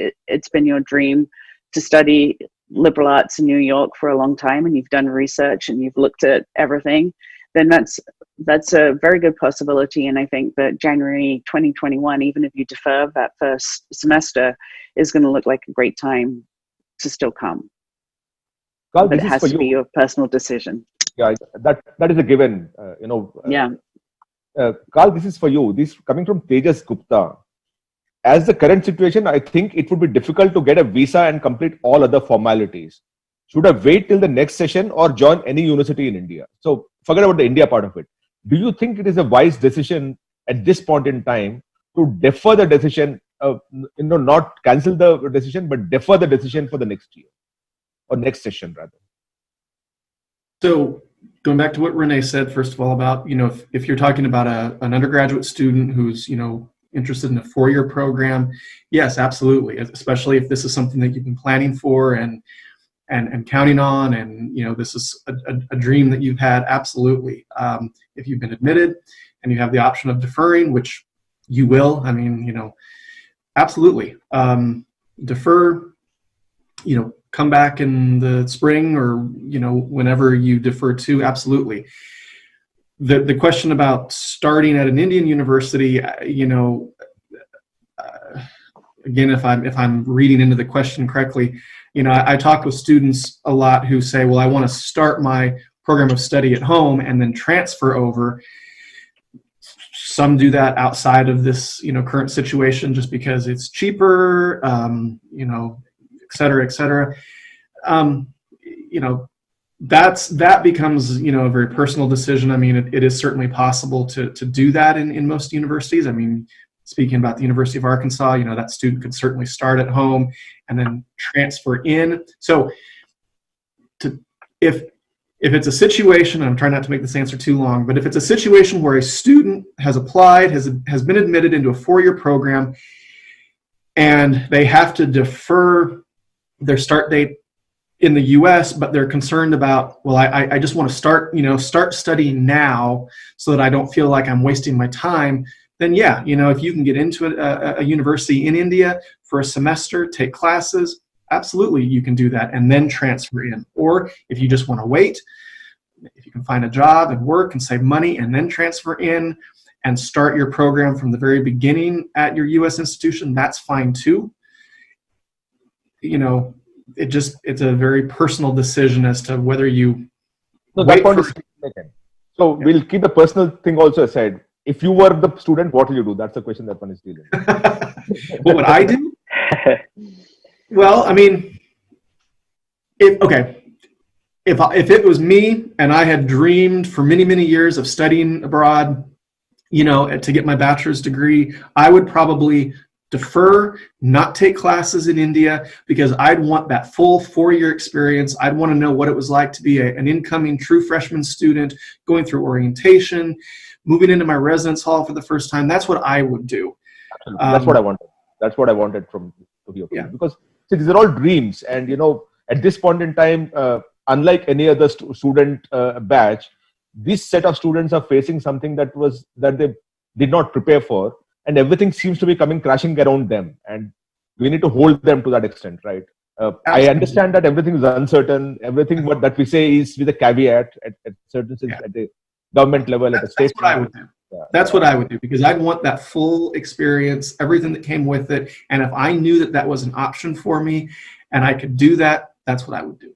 been your dream to study liberal arts in New York for a long time, and you've done research and you've looked at everything, then that's a very good possibility. And I think that January 2021, even if you defer that first semester, is going to look like a great time to still come. Carl, but it has to be your personal decision. Yeah, that is a given. Carl, this is for you. This coming from Tejas Gupta. As the current situation, I think it would be difficult to get a visa and complete all other formalities. Should I wait till the next session or join any university in India? So forget about the India part of it. Do you think it is a wise decision at this point in time to defer the decision, not cancel the decision, but defer the decision for the next year or next session rather? So going back to what Renee said, first of all, about, if you're talking about an undergraduate student who's, interested in a 4-year program, yes, absolutely. Especially if this is something that you've been planning for and counting on, and this is a dream that you've had, absolutely. If you've been admitted and you have the option of deferring, which you will, absolutely. Defer, come back in the spring or, whenever you defer to, absolutely. The question about starting at an Indian university, again, if I'm reading into the question correctly, I talk with students a lot who say, well, I want to start my program of study at home and then transfer over. Some do that outside of this, current situation just because it's cheaper, et cetera, et cetera. that becomes, you know, a very personal decision. I mean, it is certainly possible to do that in most universities. I mean, speaking about the University of Arkansas, you know, that student could certainly start at home and then transfer in. So if it's a situation, and I'm trying not to make this answer too long, but if it's a situation where a student has applied, has been admitted into a 4-year program, and they have to defer their start date in the US, but they're concerned about, well, I just want to start studying now so that I don't feel like I'm wasting my time, then yeah, you know, if you can get into a university in India for a semester, take classes, absolutely you can do that and then transfer in. Or if you just want to wait, if you can find a job and work and save money and then transfer in and start your program from the very beginning at your US institution, that's fine too. You know, it's a very personal decision as to whether you that point is taken. So we'll keep the personal thing also aside. If you were the student, what will you do? That's the question that one is dealing with. What would I do? Well, I mean, if it was me and I had dreamed for many, many years of studying abroad, you know, to get my bachelor's degree, I would probably defer, not take classes in India, because I'd want that full 4-year experience. I'd want to know what it was like to be an incoming true freshman student, going through orientation, moving into my residence hall for the first time. That's what I would do. That's what I wanted. That's what I wanted to hear from you. Because see, these are all dreams, and you know, at this point in time, unlike any other student batch, this set of students are facing something that they did not prepare for, and everything seems to be coming crashing around them, and we need to hold them to that extent, right? I understand that everything is uncertain. Everything that we say is with a caveat at certain at the government level, at the state level. That's what I would do. That's what I would do, because I'd want that full experience, everything that came with it. And if I knew that was an option for me and I could do that, that's what I would do.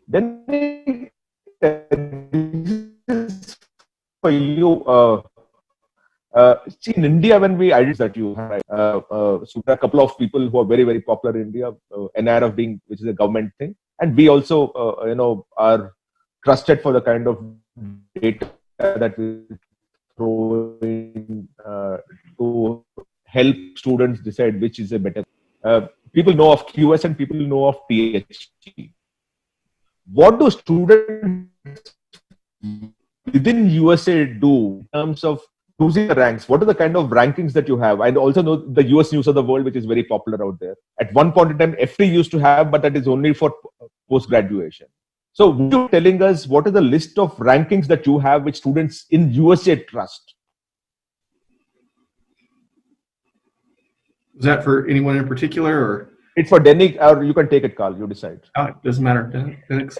Then for you, see, in India, when we ideas that you have, so there are a couple of people who are very, very popular in India, NR being, which is a government thing, and we also, you know, are trusted for the kind of data that we throw in to help students decide which is a better. People know of QS and people know of THT. What do students within USA do in terms of choosing the ranks? What are the kind of rankings that you have? I also know the US News of the World, which is very popular out there. At one point in time, FT used to have, but that is only for post-graduation. So would you telling us what is the list of rankings that you have which students in USA trust? Is that for anyone in particular, or? It's for Denny, or you can take it, Carl. You decide. Oh, it doesn't matter. Dennis.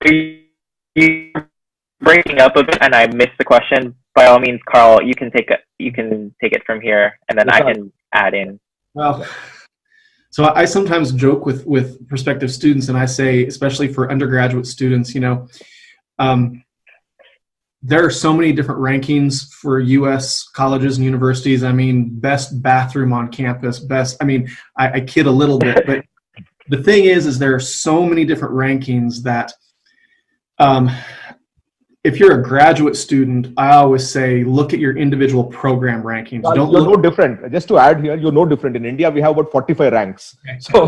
You're breaking up a bit, and I missed the question. By all means, Carl, you can take it from here, and then I can add in. Well, so I sometimes joke with prospective students, and I say, especially for undergraduate students, you know, there are so many different rankings for U.S. colleges and universities. I mean, best bathroom on campus, best. I mean, I kid a little bit, but the thing is there are so many different rankings that if you're a graduate student, I always say, look at your individual program rankings. You're no different. Just to add here, you're no different. In India, we have about 45 ranks. Okay. So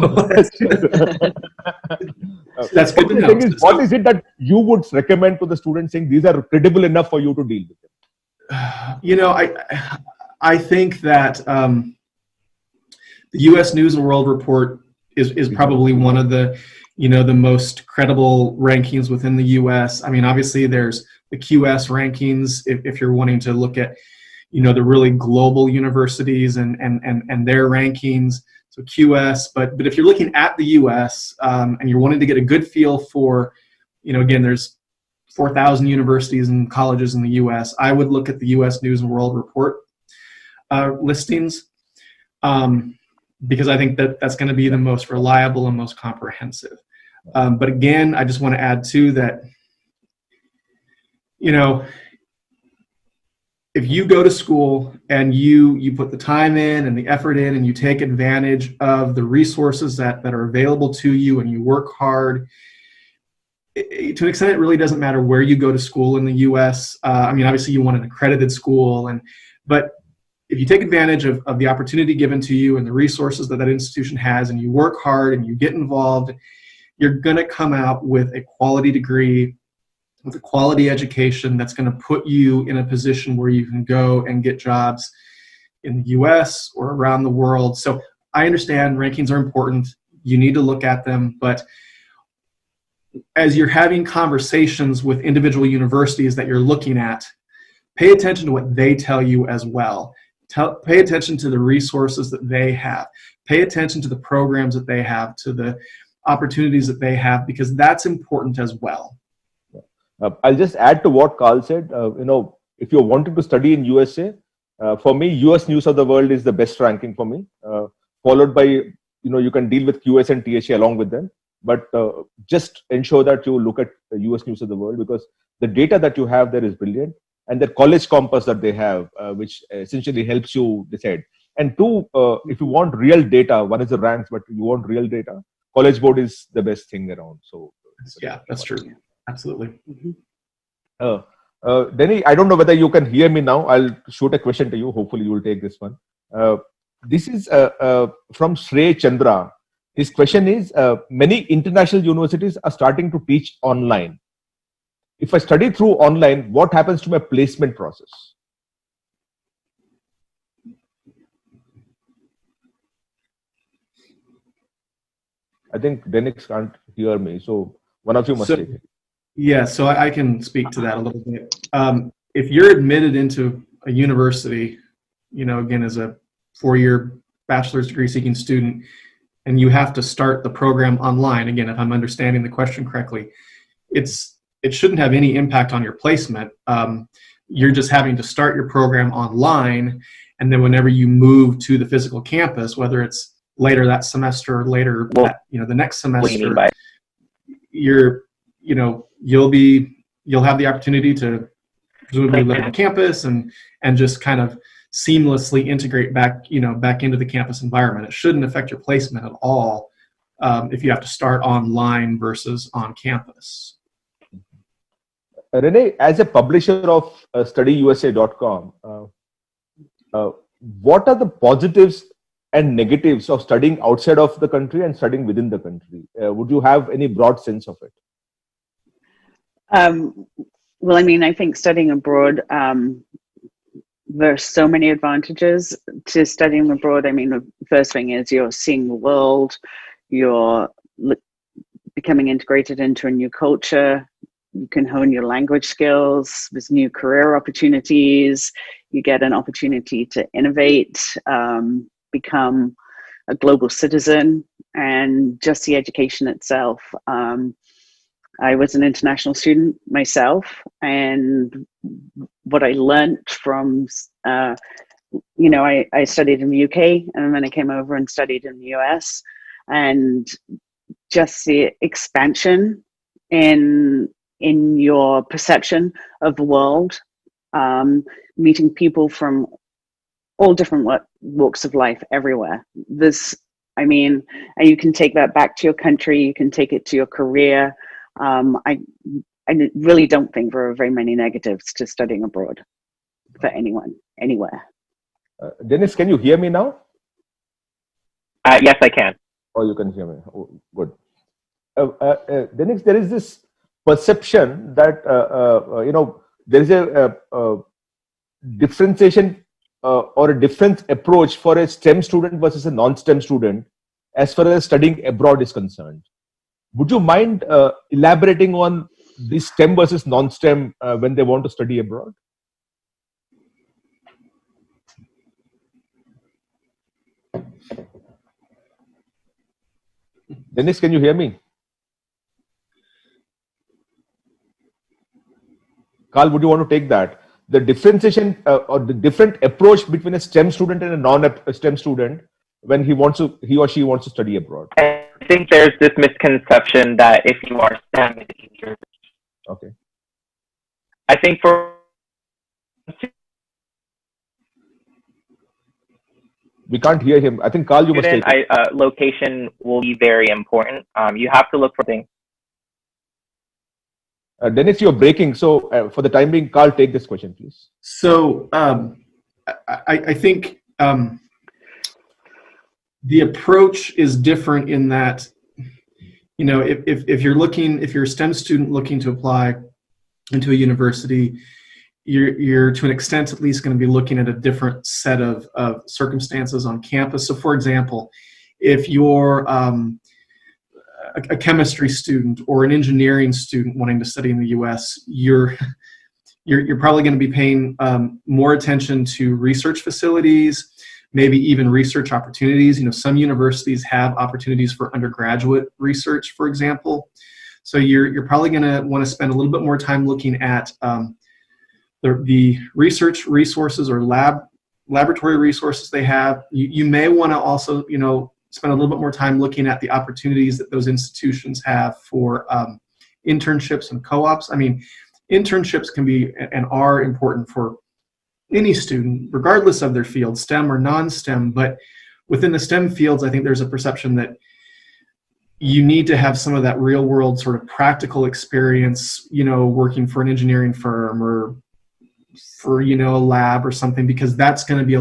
that's good to know. What is it that you would recommend to the students saying these are credible enough for you to deal with it? You know, I think that the U.S. News and World Report is probably one of the, you know, the most credible rankings within the U.S. I mean, obviously there's the QS rankings if you're wanting to look at, you know, the really global universities and their rankings. So QS, but if you're looking at the U.S. And you're wanting to get a good feel for, you know, again, there's 4,000 universities and colleges in the U.S. I would look at the U.S. News and World Report listings. Because I think that's going to be the most reliable and most comprehensive. But again, I just want to add too that, you know, if you go to school and you put the time in and the effort in and you take advantage of the resources that are available to you and you work hard, to an extent, it really doesn't matter where you go to school in the U.S. I mean, obviously you want an accredited school, but if you take advantage of the opportunity given to you and the resources that institution has, and you work hard and you get involved, you're going to come out with a quality degree, with a quality education that's going to put you in a position where you can go and get jobs in the US or around the world. So I understand rankings are important. You need to look at them, but as you're having conversations with individual universities that you're looking at, pay attention to what they tell you as well. Pay attention to the resources that they have. Pay attention to the programs that they have, to the opportunities that they have, because that's important as well. I'll just add to what Carl said. If you're wanting to study in USA, for me, US News of the World is the best ranking for me, followed by, you can deal with QS and THA along with them. But just ensure that you look at the US News of the World, because the data that you have there is brilliant. And the college compass that they have, which essentially helps you decide. And two, if you want real data, one is the ranks, but you want real data, College Board is the best thing around. So yeah, that's true. Absolutely. Denny, I don't know whether you can hear me now. I'll shoot a question to you. Hopefully you will take this one. This is from Shrey Chandra. His question is, many international universities are starting to teach online. If I study through online, what happens to my placement process? I think Denix can't hear me, so one of you must take it. Yeah, so I can speak to that a little bit. If you're admitted into a university, again, as a 4-year bachelor's degree seeking student, and you have to start the program online, again, if I'm understanding the question correctly, it shouldn't have any impact on your placement. You're just having to start your program online, and then whenever you move to the physical campus, whether it's later that semester or later the next semester, you'll have the opportunity to presumably live on campus and just kind of seamlessly integrate back into the campus environment. It shouldn't affect your placement at all if you have to start online versus on campus. Renait, as a publisher of studyusa.com, what are the positives and negatives of studying outside of the country and studying within the country? Would you have any broad sense of it? Well, I mean, I think studying abroad, there's so many advantages to studying abroad. I mean, the first thing is you're seeing the world, you're becoming integrated into a new culture. You can hone your language skills. There's new career opportunities. You get an opportunity to innovate, become a global citizen, and just the education itself. I was an international student myself, and what I learned from, I studied in the UK, and then I came over and studied in the US, and just the expansion in your perception of the world, meeting people from all different walks of life everywhere. And you can take that back to your country, you can take it to your career. I really don't think there are very many negatives to studying abroad for anyone, anywhere. Dennis, can you hear me now? Yes, I can. Oh, you can hear me. Oh, good. Dennis, there is this perception that there is a differentiation or a different approach for a STEM student versus a non-STEM student as far as studying abroad is concerned. Would you mind elaborating on the STEM versus non-STEM when they want to study abroad? Dennis, can you hear me? Carl, would you want to take that? The differentiation or the different approach between a STEM student and a non-STEM student when he or she wants to study abroad. I think there's this misconception that if you are STEM, it's easier. Okay. I think for We can't hear him. I think Carl, you must take it. Location will be very important. You have to look for things. Dennis, you're breaking. So for the time being, Carl, take this question, please. So I think the approach is different in that, you know, if you're a STEM student looking to apply into a university, you're to an extent at least going to be looking at a different set of circumstances on campus. So for example, if you're a chemistry student or an engineering student wanting to study in the US, you're probably going to be paying more attention to research facilities, maybe even research opportunities. You know, some universities have opportunities for undergraduate research, for example. So you're probably going to want to spend a little bit more time looking at the research resources or laboratory resources they have. You may want to also, you know, spend a little bit more time looking at the opportunities that those institutions have for internships and co-ops. I mean, internships can be and are important for any student, regardless of their field, STEM or non-STEM. But within the STEM fields, I think there's a perception that you need to have some of that real world sort of practical experience, you know, working for an engineering firm or for, you know, a lab or something, because that's going to be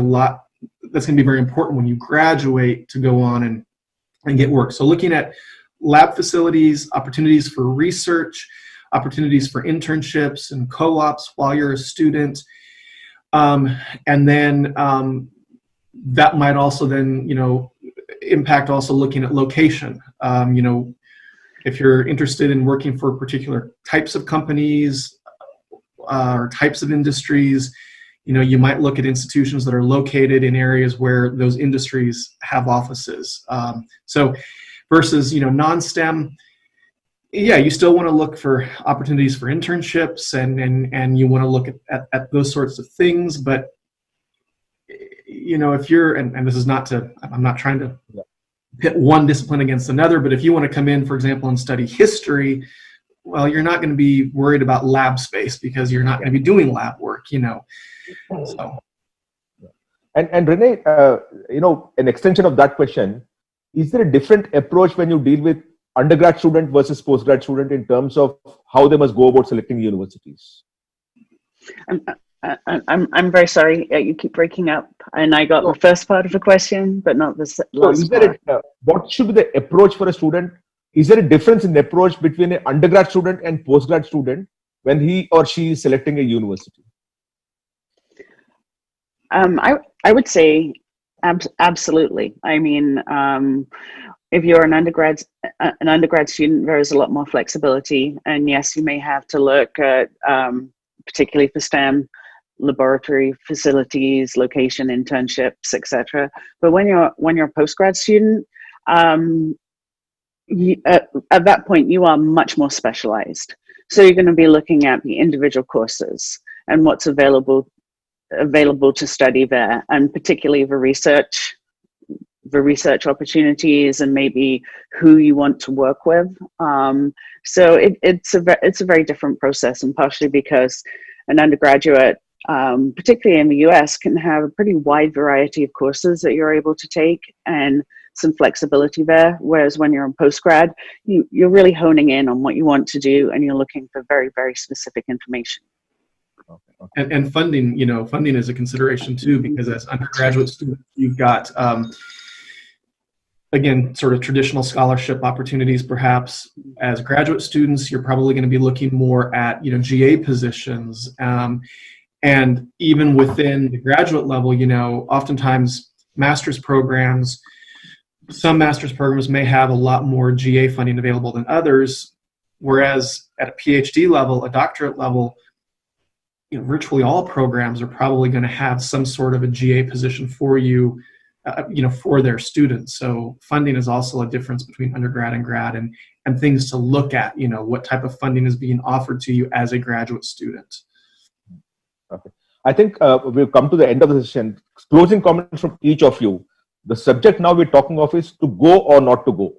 that's going to be very important when you graduate to go on and get work. So looking at lab facilities, opportunities for research, opportunities for internships and co-ops while you're a student. And then that might also then, you know, impact also looking at location. You know, if you're interested in working for particular types of companies or types of industries, you know, you might look at institutions that are located in areas where those industries have offices. So versus, you know, non-STEM, yeah, you still want to look for opportunities for internships and you want to look at those sorts of things. But, you know, if you're, and this is not to, I'm not trying to pit one discipline against another, but if you want to come in, for example, and study history, well, you're not going to be worried about lab space because you're not going to be doing lab work, you know. So. And Renee, you know, an extension of that question, is there a different approach when you deal with undergrad student versus postgrad student in terms of how they must go about selecting universities? I'm very sorry. You keep breaking up, and I got the first part of the question, but not the last part. What should be the approach for a student? Is there a difference in the approach between an undergrad student and postgrad student when he or she is selecting a university? I would say absolutely. I mean, if you're an undergrad student, there is a lot more flexibility, and yes, you may have to look at, particularly for STEM, laboratory facilities, location, internships, etc. But when you're a postgrad student, at that point you are much more specialized. So you're going to be looking at the individual courses and what's available to study there, and particularly the research opportunities and maybe who you want to work with. So it's a very different process, and partially because an undergraduate, particularly in the US, can have a pretty wide variety of courses that you're able to take and some flexibility there. Whereas when you're in postgrad, you're really honing in on what you want to do, and you're looking for very, very specific information. Okay. And funding, you know, funding is a consideration too, because as undergraduate students, you've got, again, sort of traditional scholarship opportunities. Perhaps as graduate students, you're probably going to be looking more at, you know, GA positions. And even within the graduate level, you know, oftentimes master's programs, some master's programs may have a lot more GA funding available than others, whereas at a PhD level, a doctorate level, you know, virtually all programs are probably going to have some sort of a GA position for you, you know, for their students. So funding is also a difference between undergrad and grad, and things to look at, you know, what type of funding is being offered to you as a graduate student. Okay. I think we've come to the end of the session. Closing comments from each of you. The subject now we're talking of is to go or not to go.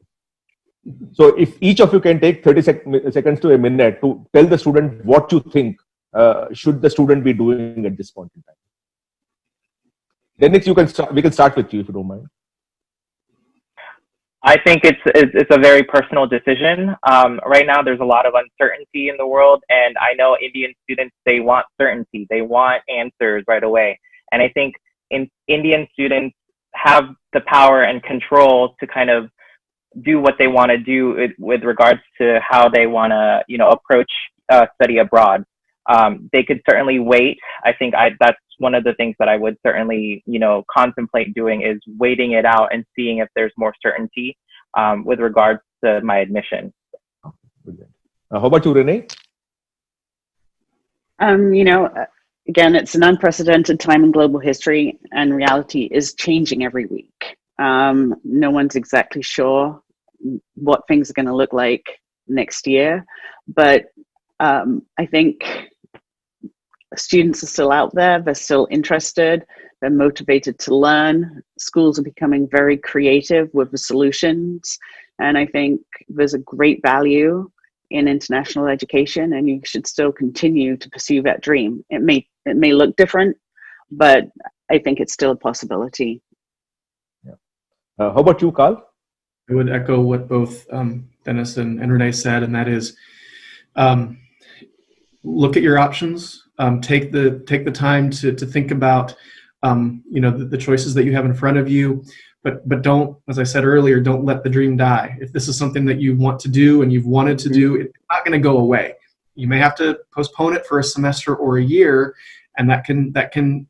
So if each of you can take 30 seconds to a minute to tell the student what you think should the student be doing at this point in time. Dennis, you can start. We can start with you if you don't mind. I think it's a very personal decision. Right now, there's a lot of uncertainty in the world, and I know Indian students, they want certainty. They want answers right away. And I think Indian students have the power and control to kind of do what they want to do with regards to how they want to, approach study abroad. They could certainly wait. I think that's one of the things that I would certainly, contemplate doing, is waiting it out and seeing if there's more certainty with regards to my admission. How about you, Renee? Again, it's an unprecedented time in global history, and reality is changing every week. No one's exactly sure what things are going to look like next year, but I think students are still out there. They're still interested. They're motivated to learn. Schools are becoming very creative with the solutions. And I think there's a great value in international education, and you should still continue to pursue that dream. It may look different, but I think it's still a possibility. Yeah. How about you, Carl? I would echo what both Dennis and Renee said, and that is, look at your options. Take the time to think about the choices that you have in front of you, but don't, as I said earlier, don't let the dream die. If this is something that you want to do and you've wanted to do, it's not going to go away. You may have to postpone it for a semester or a year, and that can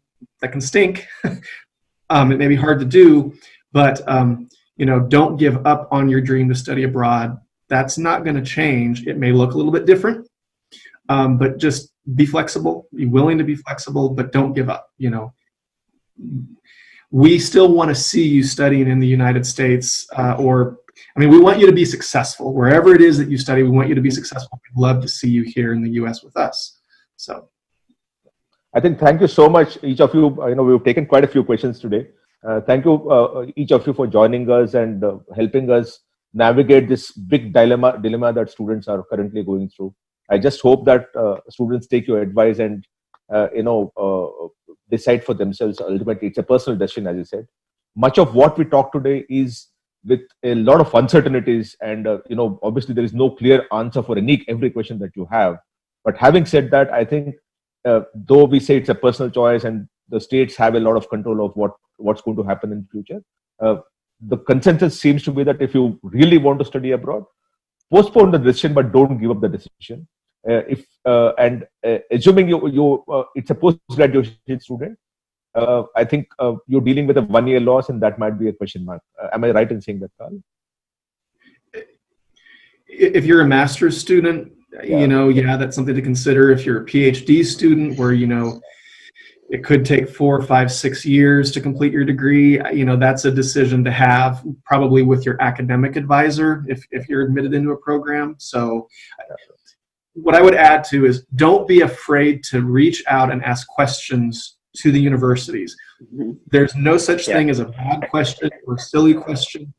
stink. It may be hard to do, but don't give up on your dream to study abroad. That's not going to change. It may look a little bit different, but just be flexible, be willing to be flexible, but don't give up. We still want to see you studying in the United States, we want you to be successful. Wherever it is that you study, we want you to be successful. We'd love to see you here in the US with us. So I think, thank you so much, each of you. We've taken quite a few questions today. Thank you, each of you, for joining us and helping us navigate this big dilemma that students are currently going through. I just hope that students take your advice and decide for themselves. Ultimately, it's a personal decision, as you said. Much of what we talk today is with a lot of uncertainties, and obviously there is no clear answer for every question that you have. But having said that, I think though we say it's a personal choice and the states have a lot of control of what's going to happen in the future, the consensus seems to be that if you really want to study abroad, postpone the decision, but don't give up the decision. Assuming it's a post-graduation student, I think you're dealing with a 1-year loss, and that might be a question mark. Am I right in saying that, Carl? If you're a master's student, that's something to consider. If you're a PhD student, where it could take 4, 5, 6 years to complete your degree, that's a decision to have, probably with your academic advisor if you're admitted into a program. So what I would add to is, don't be afraid to reach out and ask questions to the universities. There's no such thing as a bad question or a silly question.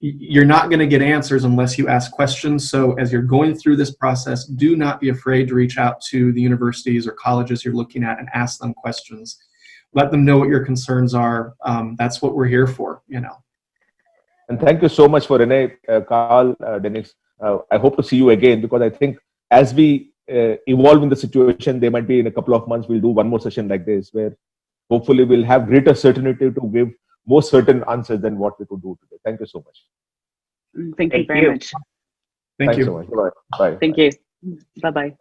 You're not going to get answers unless you ask questions. So as you're going through this process, do not be afraid to reach out to the universities or colleges you're looking at and ask them questions. Let them know what your concerns are. That's what we're here for, And thank you so much for Renee, Carl, Dennis. I hope to see you again, because I think as we evolve in the situation, there might be in a couple of months, we'll do one more session like this, where hopefully we'll have greater certainty to give more certain answers than what we could do today. Thank you so much. Thank you very much. Thank you. So much. Bye. Thank you. Bye-bye.